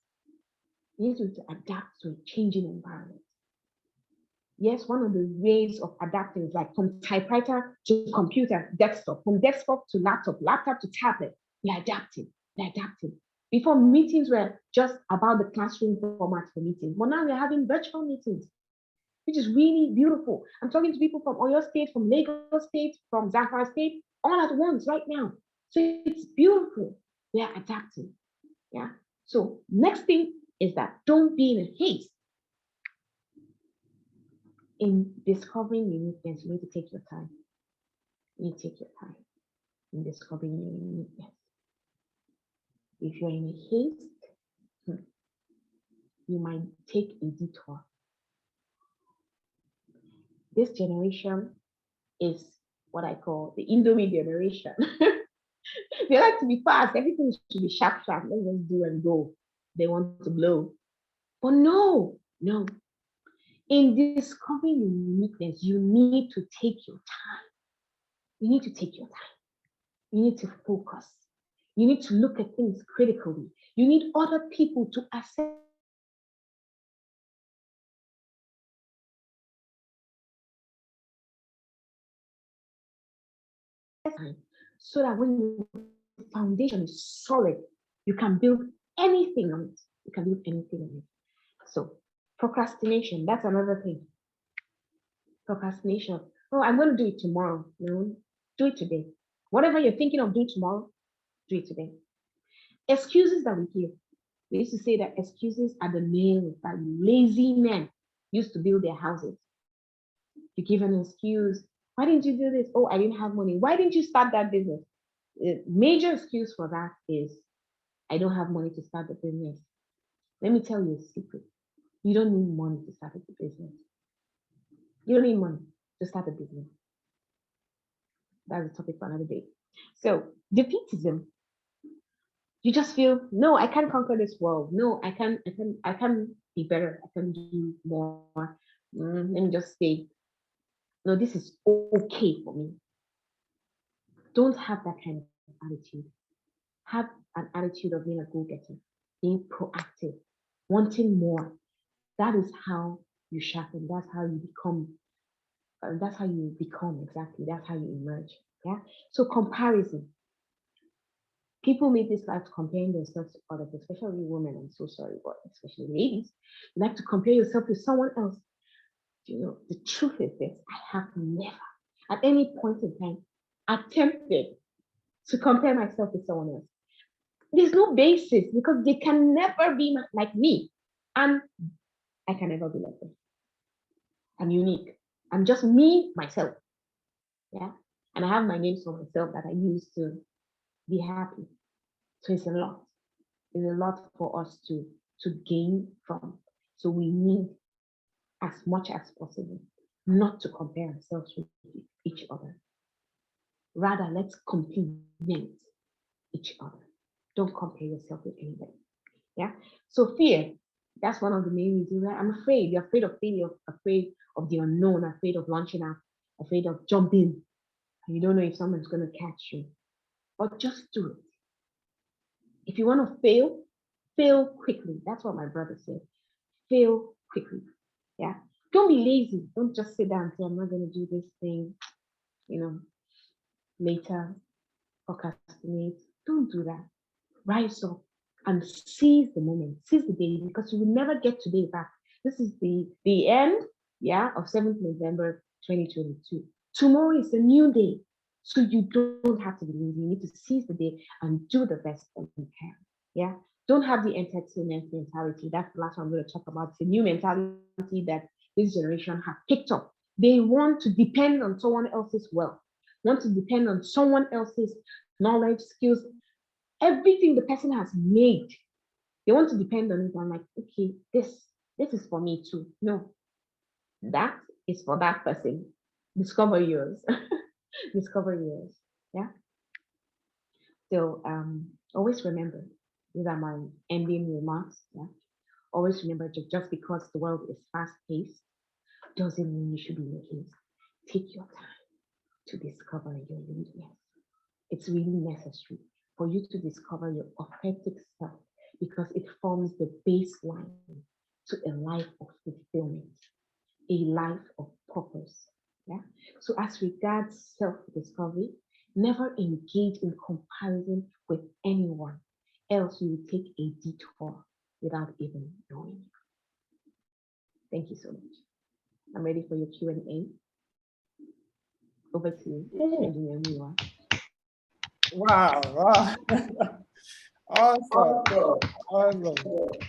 You need to be able to adapt to a changing environment. Yes, one of the ways of adapting is like from typewriter to computer, desktop, from desktop to laptop, laptop to tablet. We're adapting. Before, meetings were just about the classroom format for meetings. But now we're having virtual meetings, which is really beautiful. I'm talking to people from Oyo State, from Lagos State, from Zamfara State, all at once right now. So it's beautiful. We are adapting. Yeah. So next thing is that don't be in a haste. In discovering uniqueness, you need to take your time. You need to take your time in discovering your uniqueness. If you're in a haste, you might take a detour. This generation is what I call the Indomie generation. They like to be fast. Everything should be sharp, sharp. Let's just do and go. They want to blow. But no. In discovering your uniqueness, you need to take your time. You need to take your time. You need to focus. You need to look at things critically. You need other people to assess. So that when your foundation is solid, you can build anything on it. You can build anything on it. So procrastination, that's another thing. Procrastination. Oh, I'm going to do it tomorrow. No, do it today. Whatever you're thinking of doing tomorrow, do it today. Excuses that we give. We used to say that excuses are the nails that lazy men used to build their houses. You give an excuse. Why didn't you do this? Oh, I didn't have money. Why didn't you start that business? The major excuse for that is, I don't have money to start the business. Let me tell you a secret. You don't need money to start a business. You don't need money to start a business. That's a topic for another day. So defeatism. You just feel, no, I can't conquer this world. No, I can be better. I can do more. Let me just say, no, this is okay for me. Don't have that kind of attitude. Have an attitude of being a go-getter, being proactive, wanting more. That is how you sharpen. That's how you become. Exactly. That's how you emerge. Yeah. So comparison. People make this life comparing themselves to others, especially women. I'm so sorry, but especially ladies. You like to compare yourself to someone else. You know, the truth is this: I have never, at any point in time, attempted to compare myself with someone else. There's no basis because they can never be like me, and I can never be like them. I'm unique. I'm just me, myself. Yeah, and I have my names for myself that I use to be happy. So it's a lot. It's a lot for us to gain from. So we need, as much as possible, not to compare ourselves with each other. Rather, let's complement each other. Don't compare yourself with anybody. Yeah. So fear, that's one of the main reasons. Right? I'm afraid. You're afraid of failure, afraid of the unknown, afraid of launching out, afraid of jumping. You don't know if someone's going to catch you. But just do it. If you want to fail quickly. That's what my brother said. Fail quickly. Yeah. Don't be lazy. Don't just sit down and say, I'm not going to do this thing, later, procrastinate. Don't do that. Rise up and seize the moment, seize the day, because you will never get today back. This is the end, of 7th November 2022. Tomorrow is a new day. So you don't have to be lazy. You need to seize the day and do the best that you can. Yeah. Don't have the entertainment mentality. That's the last one I'm going to talk about. It's a new mentality that this generation has picked up. They want to depend on someone else's wealth, want to depend on someone else's knowledge, skills, everything the person has made. They want to depend on it. I'm like, okay, this is for me too. No, that is for that person. Discover yours. Discover yours. Yeah. So always remember, these are my ending remarks. Yeah. Always remember, just because the world is fast-paced doesn't mean you should be in haste. Take your time to discover your uniqueness. It's really necessary for you to discover your authentic self, because it forms the baseline to a life of fulfillment, a life of purpose. Yeah. So as regards self-discovery, never engage in comparison with anyone, else you will take a detour without even knowing. Thank you so much. I'm ready for your Q&A. Over to you, Engineer Miwa. Wow. Awesome.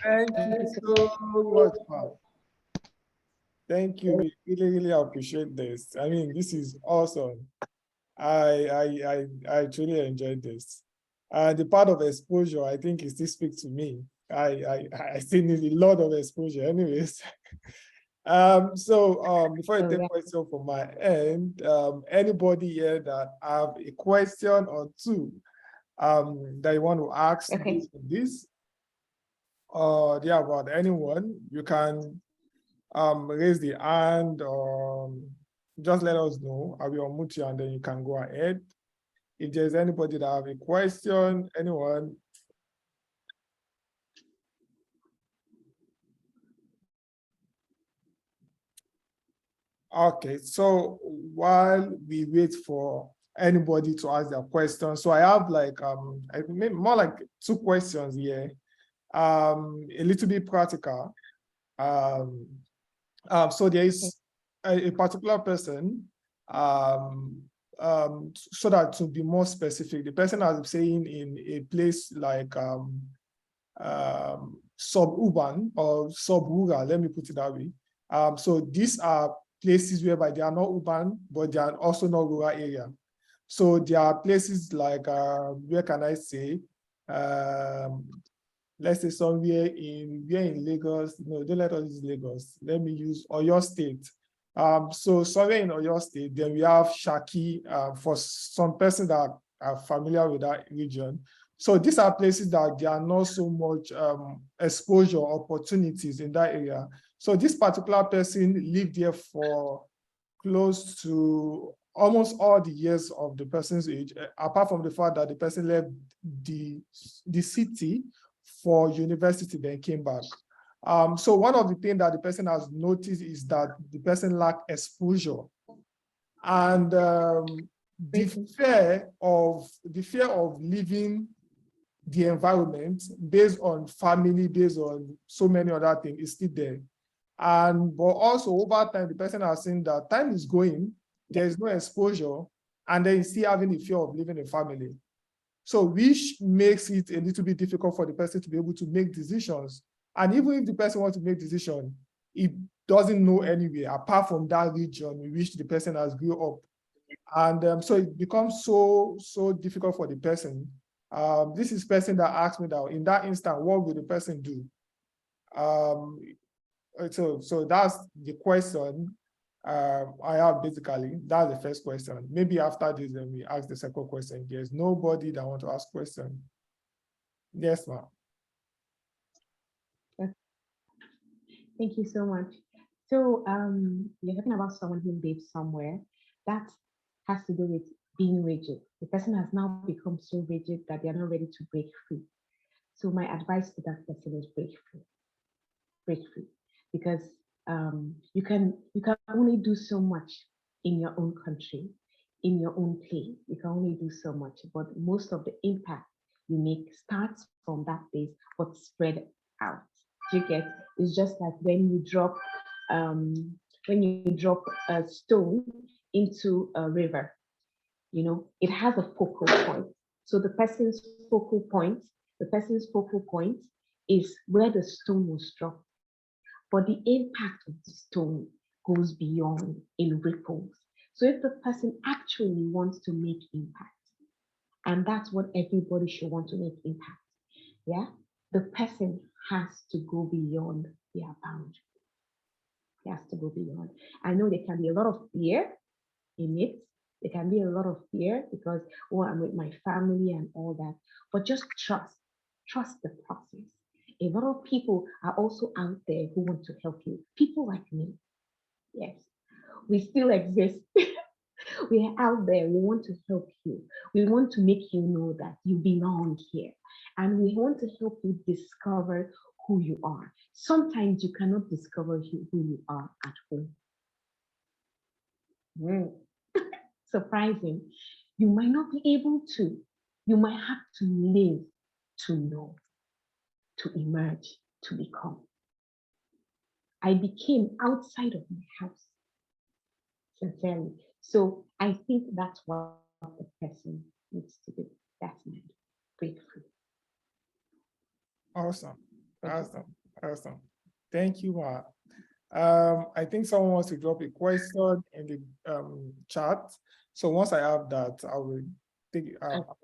Thank you so much, man. Thank you. We really appreciate this. I mean, this is awesome. I truly enjoyed this. The part of exposure, I think it still speaks to me. I still need a lot of exposure anyways. Before I take question from my end, anybody here that have a question or two that you want to ask this, or about anyone, you can raise the hand or just let us know. I will unmute you and then you can go ahead. If there's anybody that have a question, anyone. Okay, so while we wait for anybody to ask their question, so I have like I mean more like 2 questions here, a little bit practical. So there is a particular person, so that to be more specific, the person is saying in a place like suburban or sub-rural, let me put it that way. So these are places whereby they are not urban, but they are also not rural area. So there are places like, where can I say, let's say somewhere in Lagos. No, don't let us use Lagos. Let me use Oyo State. So somewhere in Oyo State, then we have Shaki, for some persons that are familiar with that region. So these are places that there are not so much exposure opportunities in that area. So this particular person lived there for close to almost all the years of the person's age, apart from the fact that the person left the city for university, then came back. So one of the things that the person has noticed is that the person lacked exposure. And the fear of leaving the environment based on family, based on so many other things is still there. But also over time, the person has seen that time is going, there is no exposure, and then still having the fear of leaving a family. So which makes it a little bit difficult for the person to be able to make decisions. And even if the person wants to make decisions, it doesn't know anywhere apart from that region in which the person has grew up. And so it becomes so difficult for the person. This is person that asked me that in that instant, what will the person do? So that's the question I have basically. That's the first question. Maybe after this, then we ask the second question. There's nobody that wants to ask question. Yes, ma'am. Thank you so much. So you're talking about someone who lives somewhere. That has to do with being rigid. The person has now become so rigid that they're not ready to break free. So my advice to that person is break free. Break free. Because you can only do so much in your own country, in your own place. You can only do so much, but most of the impact you make starts from that place, but spread out. You get? It's just like when you drop a stone into a river. You know, it has a focal point. So the person's focal point is where the stone was dropped. But the impact of the stone goes beyond in ripples. So if the person actually wants to make impact, and that's what everybody should want to make impact, yeah, the person has to go beyond their boundary. He has to go beyond. I know there can be a lot of fear in it. There can be a lot of fear because, oh, I'm with my family and all that. But just trust the process. A lot of people are also out there who want to help you. People like me. Yes, we still exist. We are out there. We want to help you. We want to make you know that you belong here. And we want to help you discover who you are. Sometimes you cannot discover who you are at home. Surprising. You might not be able to. You might have to live to know, to emerge, to become. I became outside of my house, sincerely. So I think that's what the person needs to do. That's my breakthrough. Awesome. Thank you, Ma. I think someone wants to drop a question in the chat. So once I have that, I will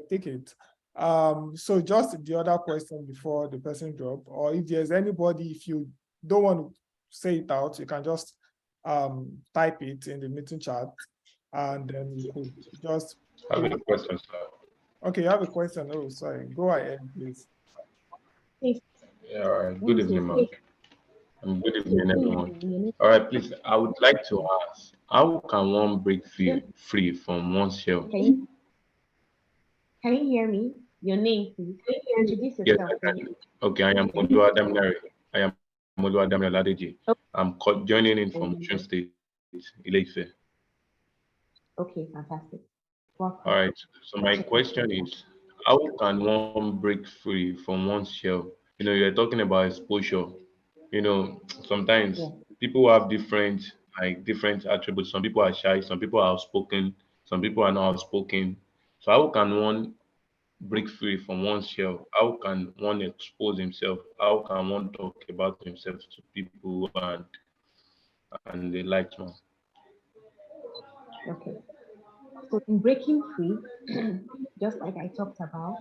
take it. So just the other question before the person drop, or if there's anybody, if you don't want to say it out, you can just type it in the meeting chat, and then you could just. I have a question, sir. Okay, you have a question. Oh, sorry. Go ahead, please. Yeah, all right. Good evening, ma'am. And good evening, everyone. All right, please. I would like to ask, how can one break free from one's shell? Can you hear me? Your name, please. Introduce yourself. Yes, I can. Okay, I am Molade Oseka. I'm joining in from Osun State, Ile-Ife. Okay, fantastic. Welcome. All right. So my question is, how can one break free from one's shell? You're talking about exposure. Sometimes people have different attributes. Some people are shy, some people are outspoken, some people are not outspoken. So how can one break free from one's shell? How can one expose himself? How can one talk about himself to people and the like more? Okay. So in breaking free, just like I talked about,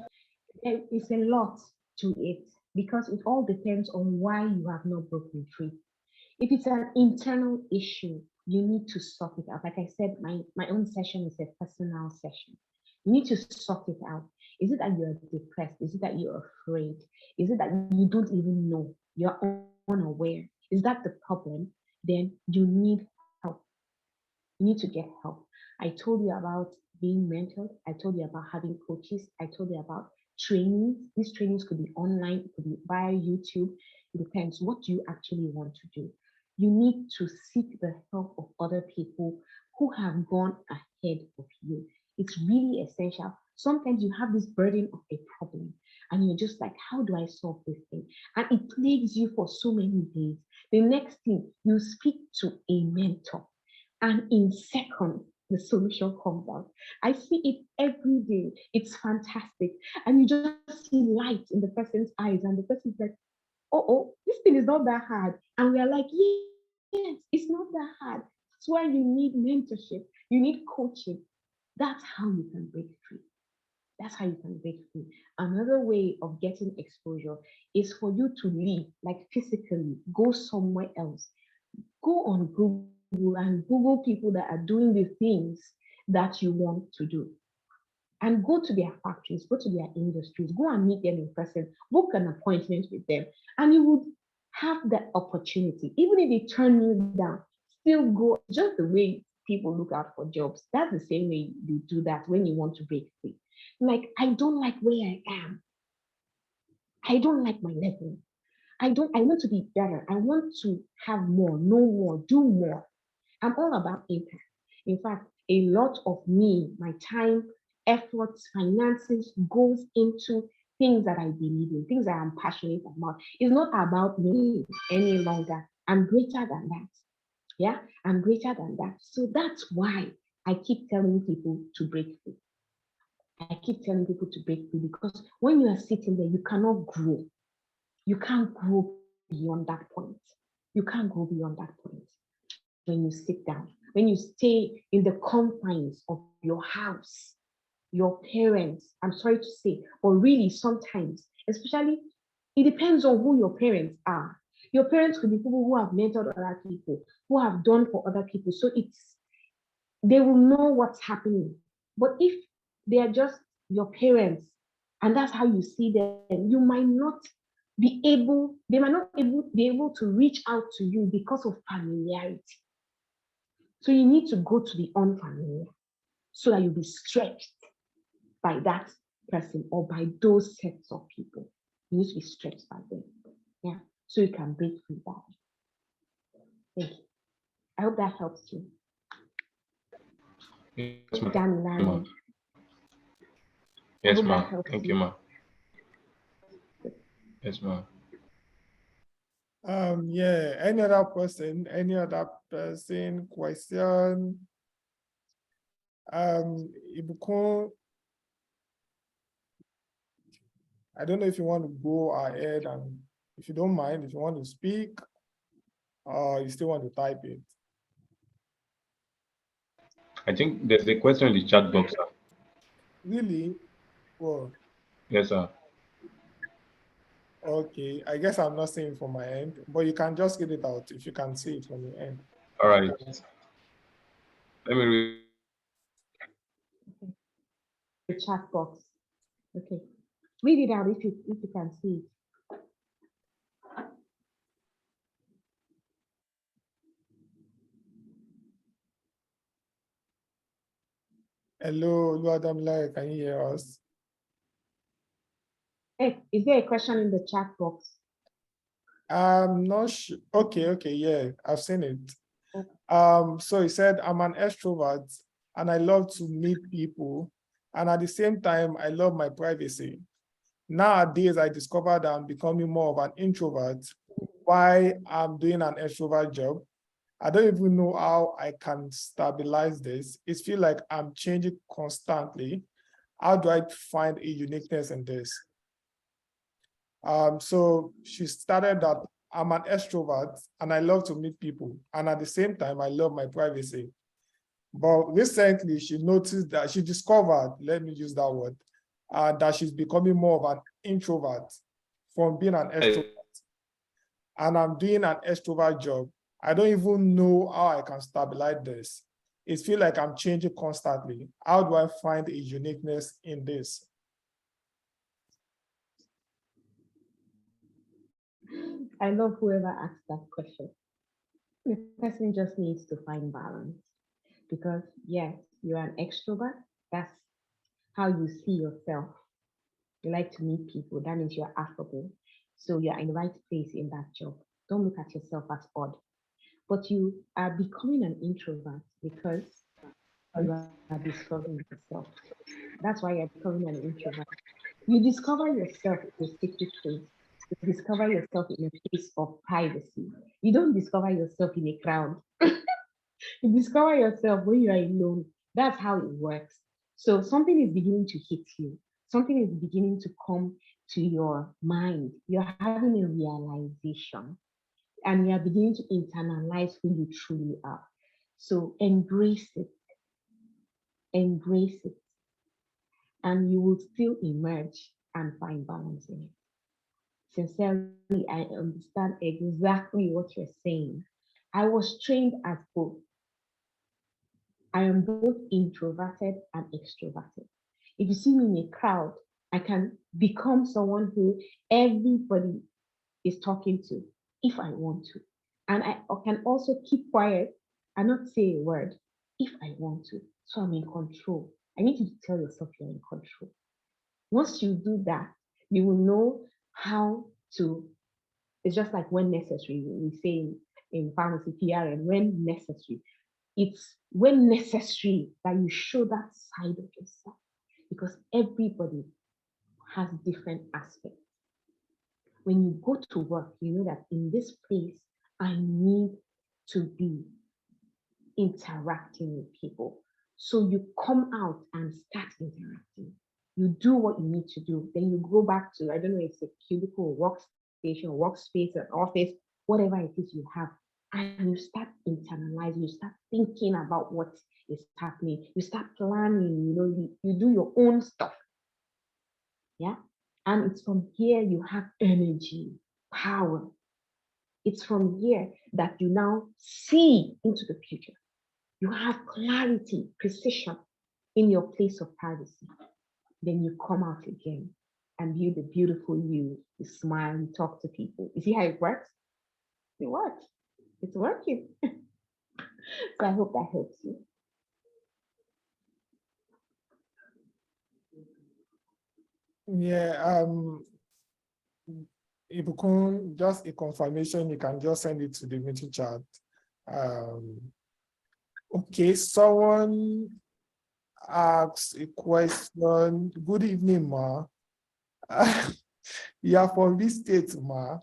there is a lot to it because it all depends on why you have not broken free. If it's an internal issue, you need to sort it out. Like I said, my own session is a personal session. You need to sort it out. Is it that you're depressed? Is it that you're afraid? Is it that you don't even know? You're unaware? Is that the problem? Then you need help. You need to get help. I told you about being mentored. I told you about having coaches. I told you about trainings. These trainings could be online, it could be via YouTube. It depends. What do you actually want to do? You need to seek the help of other people who have gone ahead of you. It's really essential. Sometimes you have this burden of a problem and you're just like, how do I solve this thing? And it plagues you for so many days. The next thing, you speak to a mentor, and in seconds, the solution comes out. I see it every day. It's fantastic. And you just see light in the person's eyes, and the person's like, oh, this thing is not that hard. And we are like, yes, it's not that hard. That's why you need mentorship, you need coaching. That's how you can break free. That's how you can break free. Another way of getting exposure is for you to leave, like physically, go somewhere else. Go on Google and Google people that are doing the things that you want to do. And go to their factories, go to their industries, go and meet them in person, book an appointment with them, and you will have that opportunity. Even if they turn you down, still go. Just the way people look out for jobs, that's the same way you do that when you want to break free. Like, I don't like where I am. I don't like my level. I want to be better. I want to have more, know more, do more. I'm all about impact. In fact, a lot of me, my time, efforts, finances goes into things that I believe in, things that I'm passionate about. It's not about me any longer. I'm greater than that. Yeah, I'm greater than that. So that's why I keep telling people to break free. I keep telling people to break free because when you are sitting there, you cannot grow. You can't grow beyond that point. You can't go beyond that point when you sit down, when you stay in the confines of your house, your parents. I'm sorry to say, but really sometimes, especially, it depends on who your parents are. Your parents could be people who have mentored other people, who have done for other people. So they will know what's happening. But if they are just your parents and that's how you see them, you might not be able to reach out to you because of familiarity. So you need to go to the unfamiliar so that you'll be stretched by that person or by those sets of people. You need to be stretched by them. Yeah. So you can break free that. Thank you. I hope that helps you. Yes, ma'am. Yes, ma'am. Thank you, ma'am. Yes, ma'am. Yeah, any other person, question? Ibukun, I don't know if you want to go ahead and if you don't mind, if you want to speak, or you still want to type it. I think there's a question in the chat box. Really? Well, Yes, sir. Okay, I guess I'm not saying from my end, but you can just get it out if you can see it from your end. All right. Let me read. The chat box. Okay. Read it out if you can see it. Hello, Luadamila, can you hear us? Hey, is there a question in the chat box? I'm not sure. Okay, yeah, I've seen it. So he said, I'm an extrovert and I love to meet people. And at the same time, I love my privacy. Nowadays, I discovered that I'm becoming more of an introvert while I'm doing an extrovert job. I don't even know how I can stabilize this. It feels like I'm changing constantly. How do I find a uniqueness in this? So she started that I'm an extrovert and I love to meet people. And at the same time, I love my privacy. But recently she noticed that she discovered, let me use that word, that she's becoming more of an introvert from being an extrovert. And I'm doing an extrovert job. I don't even know how I can stabilize this. It feels like I'm changing constantly. How do I find a uniqueness in this? I love whoever asked that question. The person just needs to find balance because yes, you're an extrovert. That's how you see yourself. You like to meet people. That means you're affable. So you're in the right place in that job. Don't look at yourself as odd. But you are becoming an introvert because you are discovering yourself. That's why you're becoming an introvert. You discover yourself in a secret place. You discover yourself in a place of privacy. You don't discover yourself in a crowd. You discover yourself when you are alone. That's how it works. So something is beginning to hit you. Something is beginning to come to your mind. You're having a realization and you are beginning to internalize who you truly are. So embrace it. Embrace it. And you will still emerge and find balance in it. Sincerely, I understand exactly what you're saying. I was trained as both. I am both introverted and extroverted. If you see me in a crowd, I can become someone who everybody is talking to if I want to. And I can also keep quiet and not say a word if I want to. So I'm in control. I need you to tell yourself you're in control. Once you do that, you will know how to. It's just like when necessary. We say in pharmacy, PRN, when necessary. It's when necessary that you show that side of yourself because everybody has different aspects. When you go to work, you know that in this place, I need to be interacting with people. So you come out and start interacting. You do what you need to do. Then you go back to, I don't know, it's a cubicle, workstation, workspace, an office, whatever it is you have. And you start internalizing, you start thinking about what is happening. You start planning, you do your own stuff. Yeah. And it's from here you have energy, power. It's from here that you now see into the future. You have clarity, precision in your place of privacy. Then you come out again and be the beautiful you. You smile, you talk to people. You see how it works? It works. It's working. So I hope that helps you. Yeah, if you can just a confirmation, you can just send it to the meeting chat. Okay, someone asks a question. Good evening, Ma. You are from this state, Ma.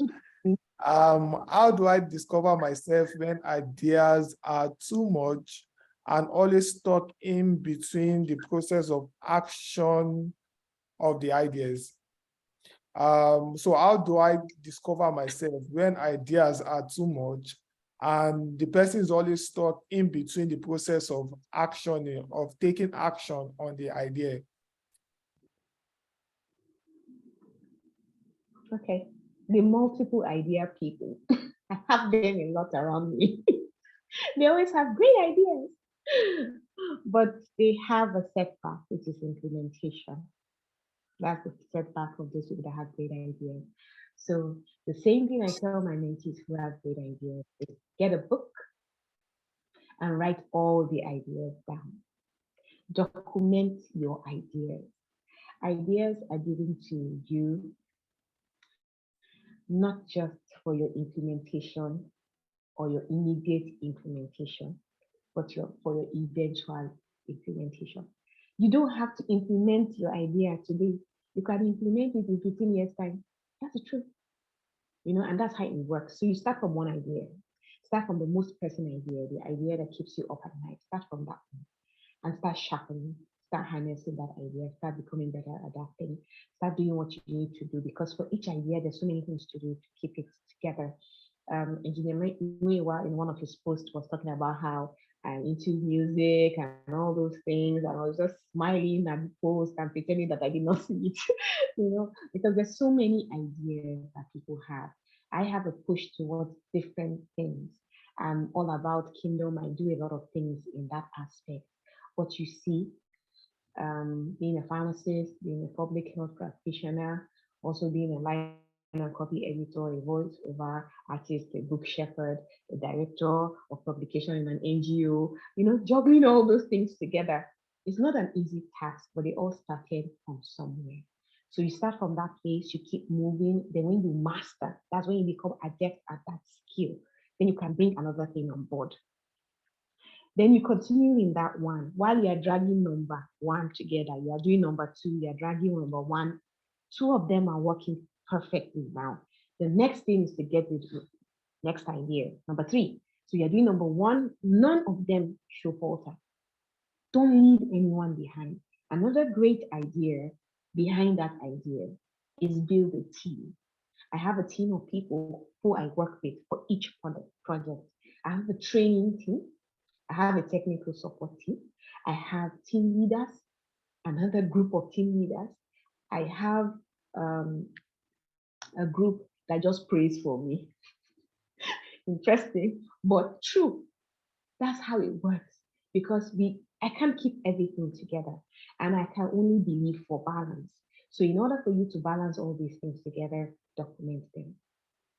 How do I discover myself when ideas are too much and always stuck in between the process of action of the ideas? So how do I discover myself when ideas are too much and the person is always stuck in between the process of action, of taking action on the idea? Okay. The multiple idea people. I have them a lot around me. They always have great ideas, but they have a setback, which is implementation. That's the setback of those people that have great ideas. So the same thing I tell my mentees who have great ideas is get a book and write all the ideas down. Document your ideas. Ideas are given to you not just for your implementation or your immediate implementation, but for your eventual implementation. You don't have to implement your idea today. You can implement it in 15 years' time. That's the truth. And that's how it works. So you start from one idea. Start from the most pressing idea, the idea that keeps you up at night. Start from that one and start sharpening, start harnessing that idea, start becoming better at that thing, start doing what you need to do, because for each idea, there's so many things to do to keep it together. Engineer Muiwa in one of his posts was talking about how I'm into music and all those things, and I was just smiling at the post and pretending that I did not see it, because there's so many ideas that people have. I have a push towards different things. I'm all about kingdom. I do a lot of things in that aspect. What you see, being a pharmacist, being a public health practitioner, also being a line and copy editor, a voiceover artist, a book shepherd, a director of publication in an NGO, juggling all those things together. It's not an easy task, but they all started from somewhere. So you start from that place, you keep moving. Then when you master, that's when you become adept at that skill. Then you can bring another thing on board. Then you continue in that one. While you are dragging number one together, you are doing number two, you are dragging number one. Two of them are working perfectly now. The next thing is to get the next idea, number three. So you're doing number one, none of them should falter. Don't leave anyone behind. Another great idea behind that idea is build a team. I have a team of people who I work with for each project. I have a training team. I have a technical support team. I have team leaders, another group of team leaders. I have a group that just prays for me. Interesting, but true. That's how it works, because I can't keep everything together, and I can only believe for balance. So in order for you to balance all these things together, document them.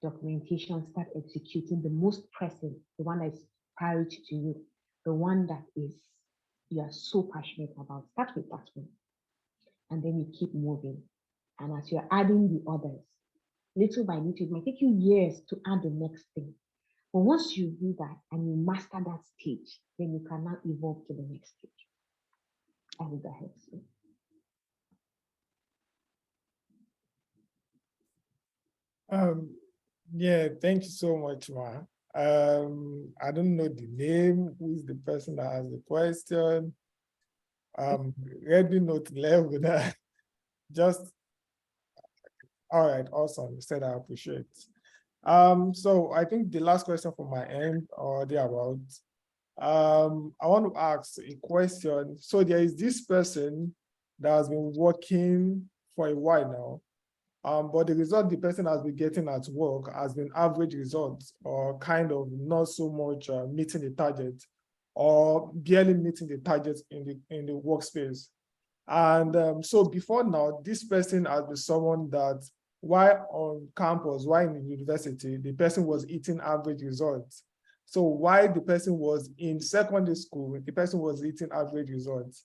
Documentation, start executing the most pressing, the one that is priority to you, the one that you are so passionate about. Start with that one. And then you keep moving. And as you're adding the others, little by little, it might take you years to add the next thing. But once you do that and you master that stage, then you can now evolve to the next stage. I hope that helps you. Yeah, thank you so much, Ma. I don't know the name. Who is the person that has the question? Ready note level that just all right, awesome. You said I appreciate. So I think the last question from my end or thereabout. I want to ask a question. So there is this person that has been working for a while now. But the result the person has been getting at work has been average results, or kind of not so much meeting the target, or barely meeting the targets in the workspace. And so before now, this person has been someone that while on campus, while in the university, the person was eating average results. So while the person was in secondary school, the person was eating average results.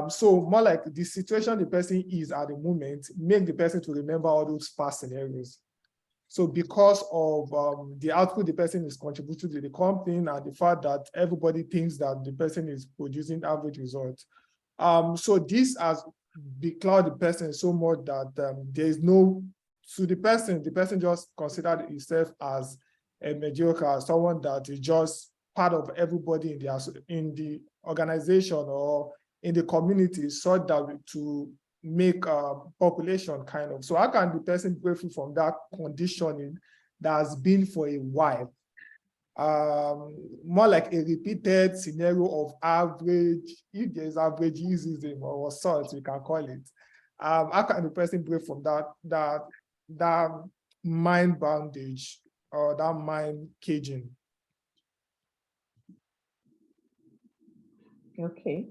So more like the situation the person is at the moment, make the person to remember all those past scenarios. So because of the output the person is contributing to the company and the fact that everybody thinks that the person is producing average results. So this has beclouded the person so much that there is no, to the person just considered himself as a mediocre, someone that is just part of everybody in the organization or in the community, so that to make population kind of. So how can the person break free from that conditioning that has been for a while? More like a repeated scenario of average, if there's averageism or sort, we can call it. How can the person break from that that mind bondage or that mind caging. Okay.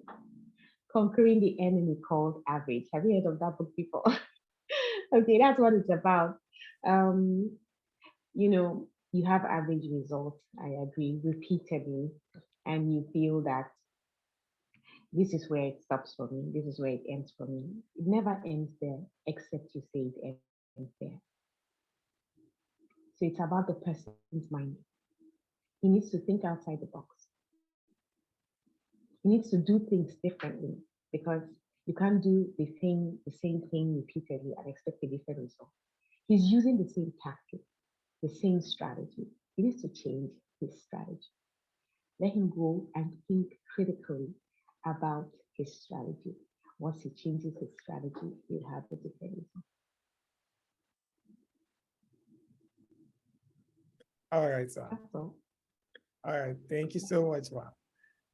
Conquering the Enemy Called Average. Have you heard of that book before? Okay, that's what it's about. You know, you have average results, I agree, repeatedly, and you feel that this is where it stops for me, this is where it ends for me. It never ends there, except you say it ends there. So it's about the person's mind. He needs to think outside the box. He needs to do things differently because you can't do the same thing repeatedly and expect a different result. He's using the same tactic, the same strategy. He needs to change his strategy. Let him go and think critically about his strategy. Once he changes his strategy, he'll have a different result. All right, sir. That's all. All right, thank you so much, ma.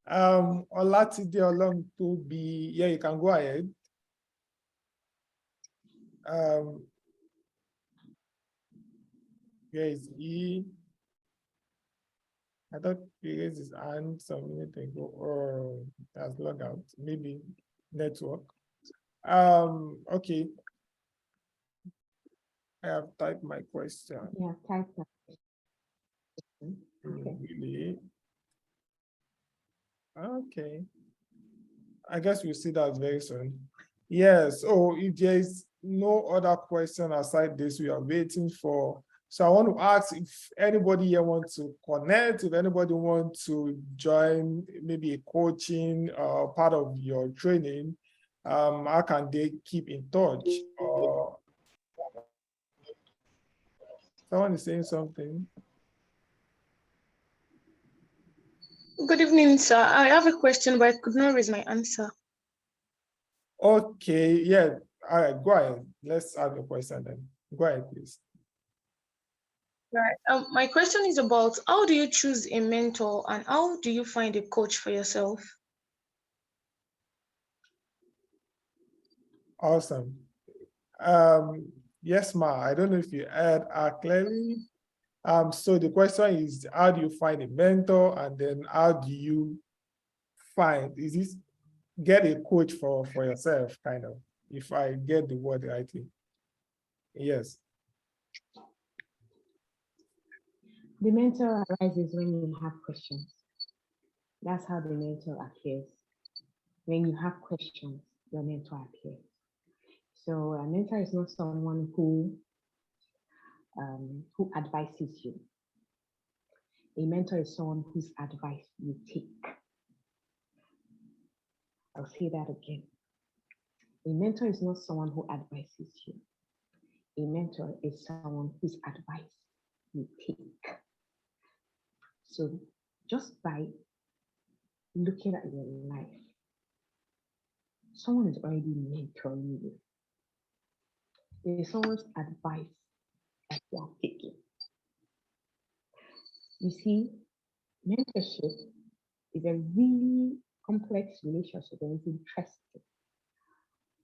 Olatide Olontobi, yeah, you can go ahead. Where is he? I thought he raised his hand some minute ago, or has logged out, maybe network. Okay. I have typed my question. Yeah, type that question. Okay. Really? Okay. I guess we'll see that very soon. Yes. Oh, if there is no other question aside this, we are waiting for. So I want to ask if anybody here wants to connect, if anybody wants to join maybe a coaching part of your training, how can they keep in touch? Or someone is saying something. Good evening, sir. I have a question, but I could not raise my answer. Okay, yeah. All right, go ahead. Let's have a question then. Go ahead, please. Right. My question is about how do you choose a mentor and how do you find a coach for yourself? Awesome. Yes, ma. I don't know if you heard clearly. So the question is, how do you find a mentor, and then how do you find, is this get a coach for yourself, kind of, if I get the word rightly? Yes. The mentor arises when you have questions. That's how the mentor appears. When you have questions, your mentor appears. So a mentor is not someone who advises you. A mentor is someone whose advice you take. I'll say that again. A mentor is not someone who advises you. A mentor is someone whose advice you take. So just by looking at your life, someone is already mentoring you. There is someone's advice that you are taking. You see, mentorship is a really complex relationship and it's interesting.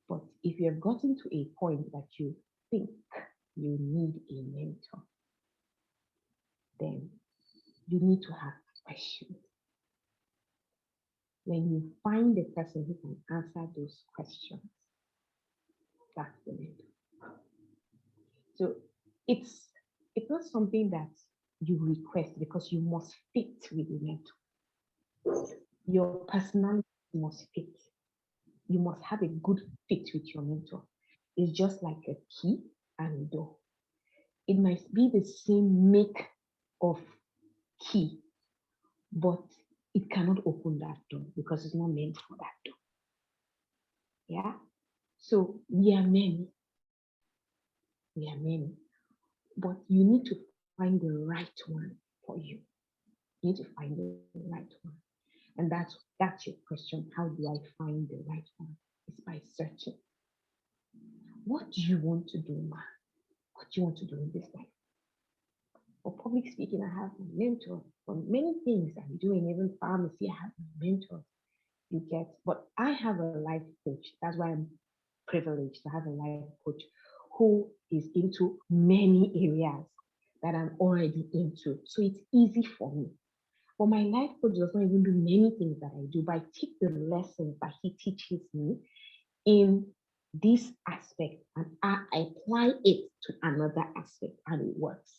But if you have gotten to a point that you think you need a mentor, then you need to have questions. When you find the person who can answer those questions, that's the mentor. So it's not something that you request because you must fit with the mentor. Your personality must fit. You must have a good fit with your mentor. It's just like a key and a door. It might be the same make of key, but it cannot open that door because it's not meant for that door. Yeah? So we are many. We are many. But you need to find the right one for you. You need to find the right one. And that's your question. How do I find the right one? It's by searching. What do you want to do, ma? What do you want to do in this life? For public speaking, I have a mentor. For many things I'm doing, even pharmacy, I have a mentor. You get, but I have a life coach. That's why I'm privileged to have a life coach who is into many areas that I'm already into. So it's easy for me. But my life coach does not even do many things that I do, but I take the lessons that he teaches me in this aspect and I apply it to another aspect and it works.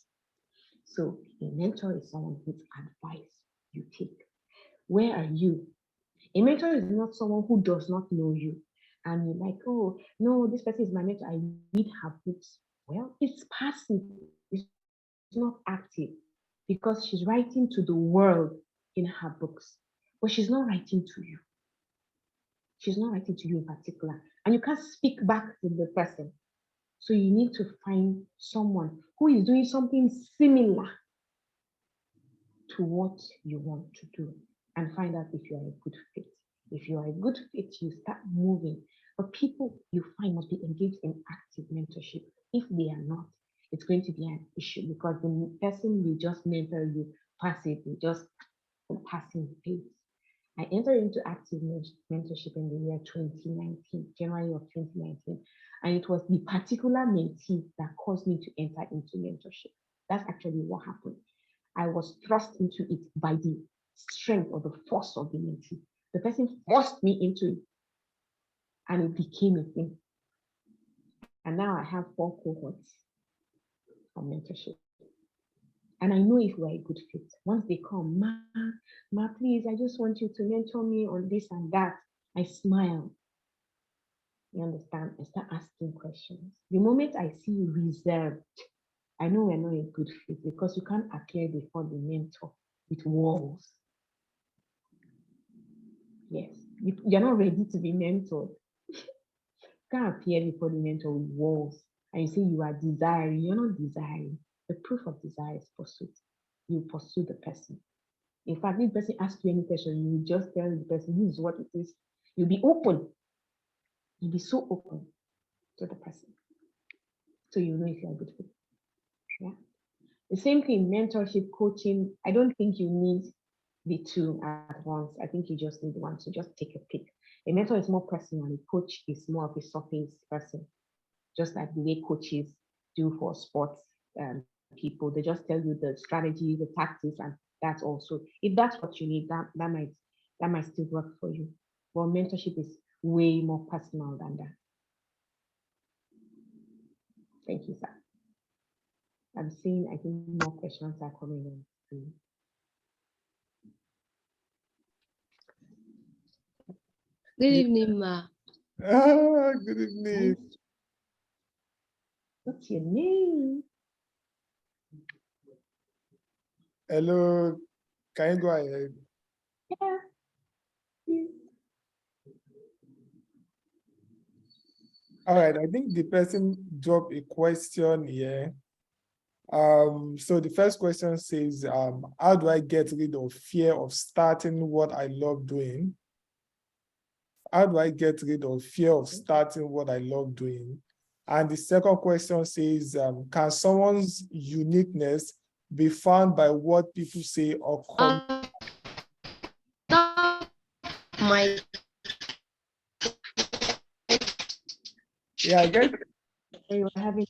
So a mentor is someone whose advice you take. Where are you? A mentor is not someone who does not know you. And you're like, oh, no, this person is my mentor. I read her books. Well, it's passive, it's not active because she's writing to the world in her books, but she's not writing to you. She's not writing to you in particular. And you can't speak back to the person. So you need to find someone who is doing something similar to what you want to do and find out if you are a good fit. If you are a good fit, you start moving. But people you find must be engaged in active mentorship. If they are not, it's going to be an issue because the person will just mentor you passively, just passing pace. I entered into active mentorship in the year 2019, January of 2019, and it was the particular mentee that caused me to enter into mentorship. That's actually what happened. I was thrust into it by the strength or the force of the mentee. The person forced me into it, and it became a thing. And now I have 4 cohorts of mentorship. And I know if we're a good fit. Once they come, Ma, please, I just want you to mentor me on this and that. I smile. You understand? I start asking questions. The moment I see you reserved, I know we're not a good fit because you can't appear before the mentor with walls. Yes, you're not ready to be mentored. You can't appear before the mentor with walls and you say you are desiring. You're not desiring. The proof of desire is pursuit. You pursue the person. In fact, if the person asks you any question, you will just tell the person, this is what it is. You'll be open. You'll be so open to the person. So you know if you're a good fit. Yeah. The same thing, mentorship, coaching. I don't think you need the two at once. I think you just need one. So just take a pick. A mentor is more personal. A coach is more of a surface person. Just like the way coaches do for sports people. They just tell you the strategy, the tactics, and that's also, if that's what you need, that might still work for you. But mentorship is way more personal than that. Thank you, sir. I'm seeing, I think more questions are coming in. Good evening, ma. Good evening. What's your name? Hello, can you go ahead? Yeah. All right, I think the person dropped a question here. So the first question says, how do I get rid of fear of starting what I love doing? How do I get rid of fear of starting what I love doing? And the second question says, can someone's uniqueness be found by what people say or comment? My Yeah, I guess So you're having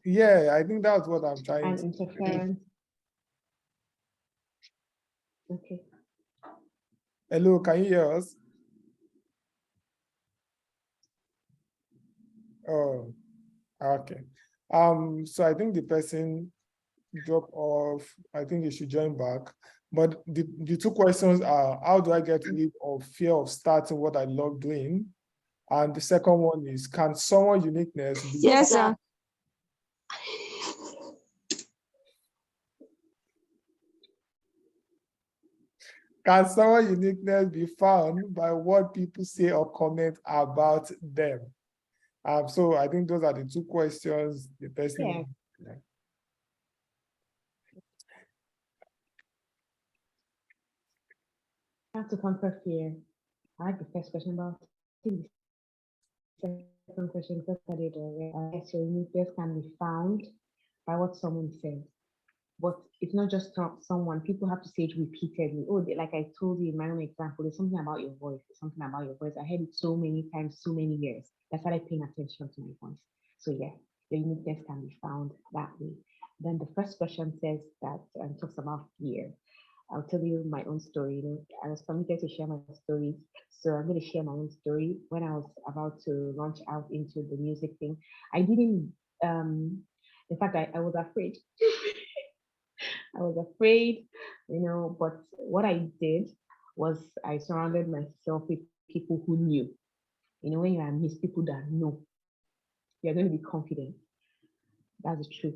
yeah, I think that's what I'm trying an to interference. Okay. Hello, can you hear us? Oh, okay. So I think the person dropped off. I think you should join back. But the two questions are, how do I get rid of fear of starting what I love doing? And the second one is, can someone uniqueness be Yes, sir. Can someone uniqueness be found by what people say or comment about them? So I think those are the two questions the person. Yeah. How to conquer fear. I like the first question, but I think the second question, because I did already. Yes, your uniqueness can be found by what someone says. But it's not just someone. People have to say it repeatedly. Oh, like I told you in my own example, there's something about your voice. There's something about your voice. I heard it so many times, so many years. I started paying attention to my voice. So yeah, the uniqueness can be found that way. Then the first question says that talks about fear. I'll tell you my own story. You know, I was permitted to share my stories, so I'm going to share my own story. When I was about to launch out into the music thing, I didn't. In fact, I was afraid. I was afraid, you know. But what I did was I surrounded myself with people who knew. You know, when you are amidst people that know, you're going to be confident. That's the truth.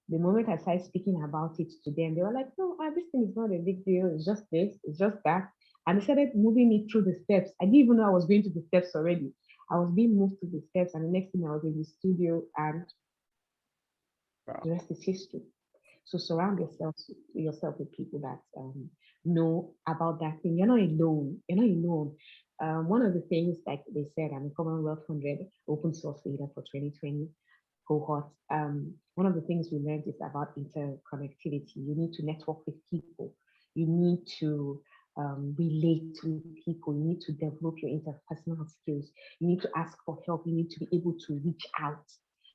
The moment I started speaking about it to them, they were like, no, this thing is not a big deal. It's just this, it's just that. And they started moving me through the steps. I didn't even know I was going to the steps already. I was being moved to the steps, and the next thing I was in the studio, and the rest is history. So surround yourself with people that know about that thing. You're not alone. You're not alone. One of the things, like they said, I'm a Commonwealth 100 open source leader for 2020 cohort. One of the things we learned is about interconnectivity. You need to network with people. You need to relate with people. You need to develop your interpersonal skills. You need to ask for help. You need to be able to reach out.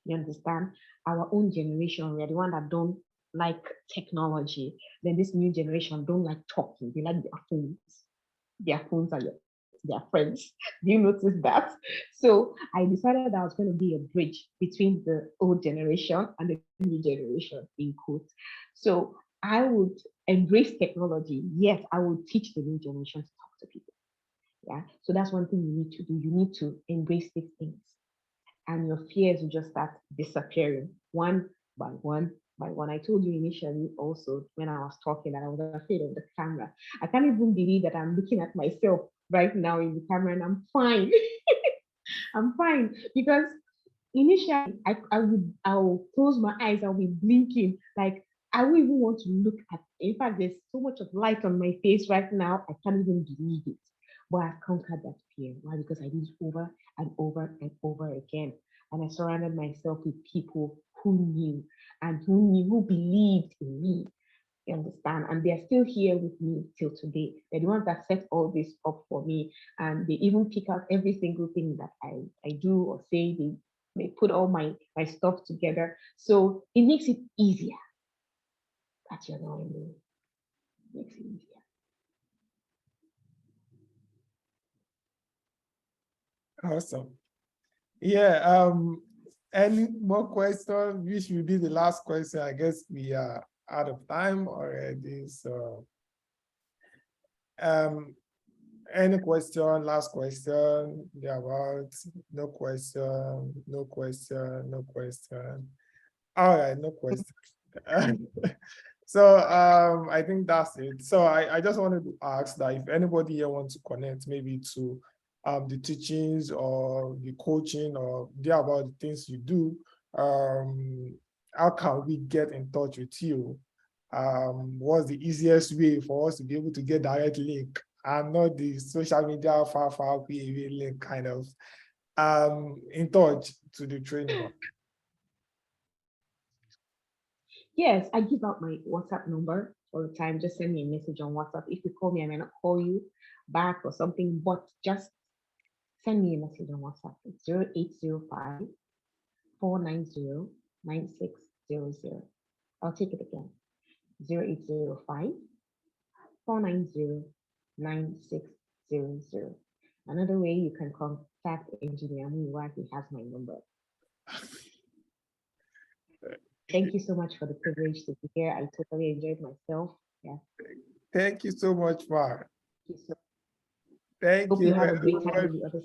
You understand? Our own generation, we are the one that don't like technology. Then this new generation don't like talking. They like their phones. Their phones are their friends. Do you notice that? So I decided I was going to be a bridge between the old generation and the new generation, in quotes. So I would embrace technology. Yes, I would teach the new generation to talk to people. Yeah. So that's one thing you need to do. You need to embrace these things, and your fears will just start disappearing one by one by one. I told you initially also when I was talking that I was afraid of the camera. I can't even believe that I'm looking at myself right now in the camera and I'm fine. I'm fine because initially I'll close my eyes, I'll be blinking, like I won't even want to look at. In fact, there's so much of light on my face right now, I can't even believe it. But I've conquered that fear. Why? Because I did it over and over and over again. And I surrounded myself with people who knew and who believed in me. You understand? And they're still here with me till today. They're the ones that set all this up for me. And they even pick out every single thing that I do or say. They put all my stuff together. So it makes it easier. That you're not alone. It makes it easier. Awesome. Yeah. Any more questions? Which will be the last question. I guess we are out of time already. So, any question? Last question. Yeah, about no question. No question. No question. All right, no question. So I think that's it. So I just wanted to ask that if anybody here wants to connect maybe to the teachings or the coaching or about the things you do, how can we get in touch with you? What's the easiest way for us to be able to get direct link and not the social media far away link kind of in touch to the training? Yes, I give out my WhatsApp number all the time. Just send me a message on WhatsApp. If you call me, I may not call you back or something, but just send me a message on WhatsApp. It's 0805 490 9600. I'll take it again. 0805 490 9600. Another way you can contact Engineer Muiwa, he has my number. Thank you so much for the privilege to be here. I totally enjoyed myself. Yeah. Thank you so much, Mark. Thank you. You have a great time on the other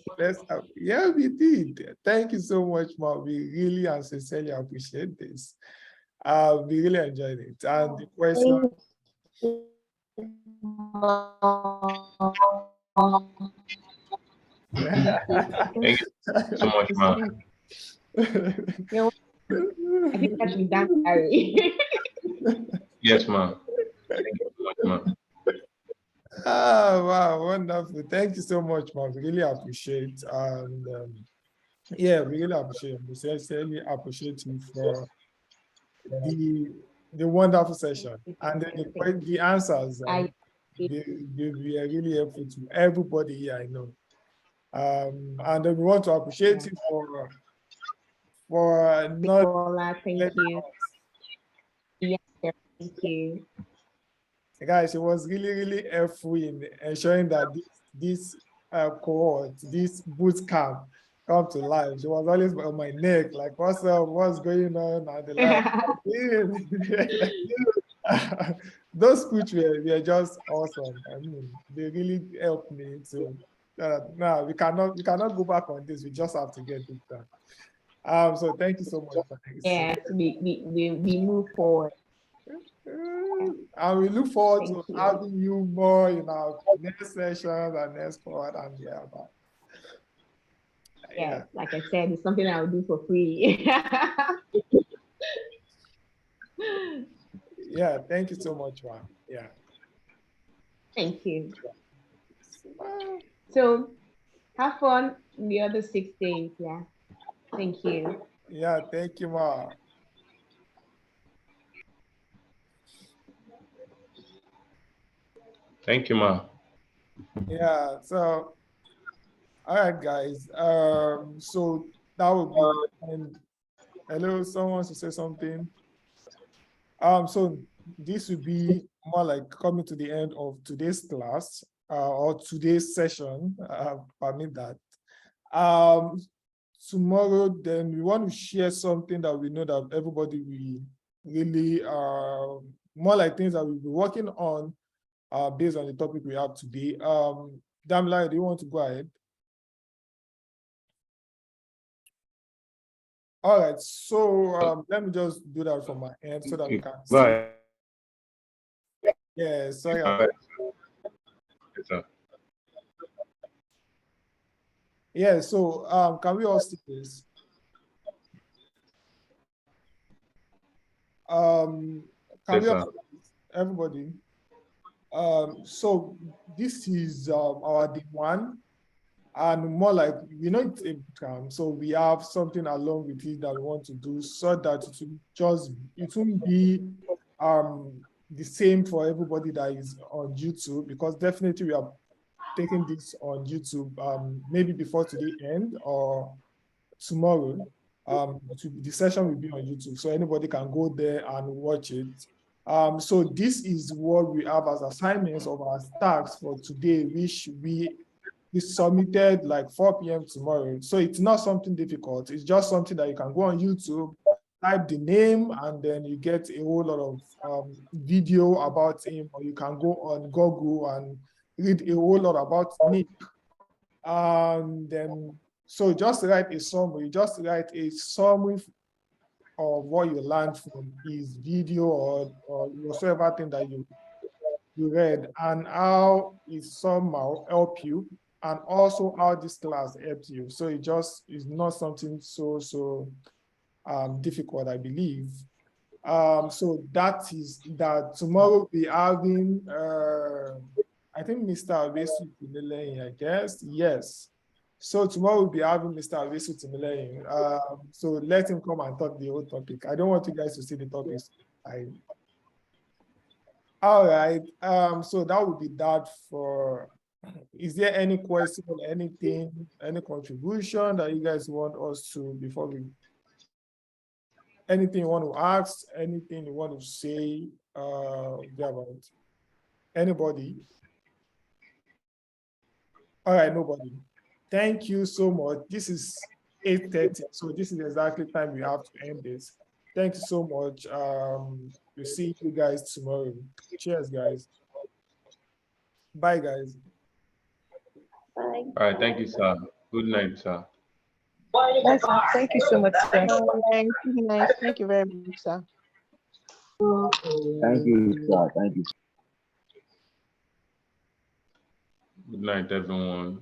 side. Yeah, we did. Thank you so much, Mark. We really and sincerely appreciate this. We really enjoyed it. And the question. Thank you so much, Mark. I think that should be done, Harry. Yes, ma'am. Thank you so much, ma'am. Wow, wonderful. Thank you so much, Mark. We really appreciate. And yeah, we really appreciate. We sincerely appreciate you for the the wonderful session. And then the answers, I they were really helpful to everybody here, I know. And then we want to appreciate you for not. Nicola, thank you. Yes, thank you. Guys, it was really, really helpful in ensuring that this cohort, this boot camp come to life. She was always on my neck, like, what's up, what's going on? And the like, those coach were just awesome. I mean, they really helped me. So now we cannot go back on this. We just have to get it done. So thank you so much for this. Yes, we move forward. And we look forward to having you more in our next sessions and next forward and thereabout. Yeah, like I said, it's something I will do for free. Yeah, thank you so much, man. Yeah. Thank you. So have fun the other 6 days. Yeah. Thank you. Yeah, thank you, Ma. Thank you, Ma. Yeah, so all right, guys. So that would be and hello, someone wants to say something. So this would be more like coming to the end of today's class or today's session. Permit that. Tomorrow, then we want to share something that we know that everybody will really more like things that we'll be working on based on the topic we have today. Damla, do you want to go ahead? All right, so let me just do that from my end so that we can see. Bye. Yeah, sorry. Yes, sir. Yeah, so can we all see this? Can Yes, we all sir. see this? Everybody? So this is our day one, and more like, you know, it's a bootcamp, so we have something along with it that we want to do so that it won't be the same for everybody that is on YouTube, because definitely we are taking this on YouTube maybe before today end or tomorrow. The session will be on YouTube, so anybody can go there and watch it. So this is what we have as assignments of our tasks for today, which we submitted like 4 p.m. tomorrow. So it's not something difficult. It's just something that you can go on YouTube, type the name, and then you get a whole lot of video about him, or you can go on Google and read a whole lot about Nick. And then, so just write a summary, of what you learned from his video or whatsoever thing that you read, and how it somehow help you, and also how this class helps you. So it just is not something so difficult, I believe. So that is that. Tomorrow we'll be having I think Mr. Avesu Timileyin, I guess. Yes. So tomorrow we'll be having Mr. Avesu Timileyin. So let him come and talk the whole topic. I don't want you guys to see the topics. All right. So that would be that for. Is there any question, anything, any contribution that you guys want us to before we? Anything you want to ask? Anything you want to say about? Anybody? All right, nobody. Thank you so much. This is 8:30, so this is exactly time we have to end this. Thank you so much. We'll see you guys tomorrow. Cheers, guys. Bye, guys. Bye. All right, thank you, sir. Good night, sir. Yes, thank you so much, sir. Good night. Thank you very much, sir. Thank you, sir. Thank you. Good night, everyone.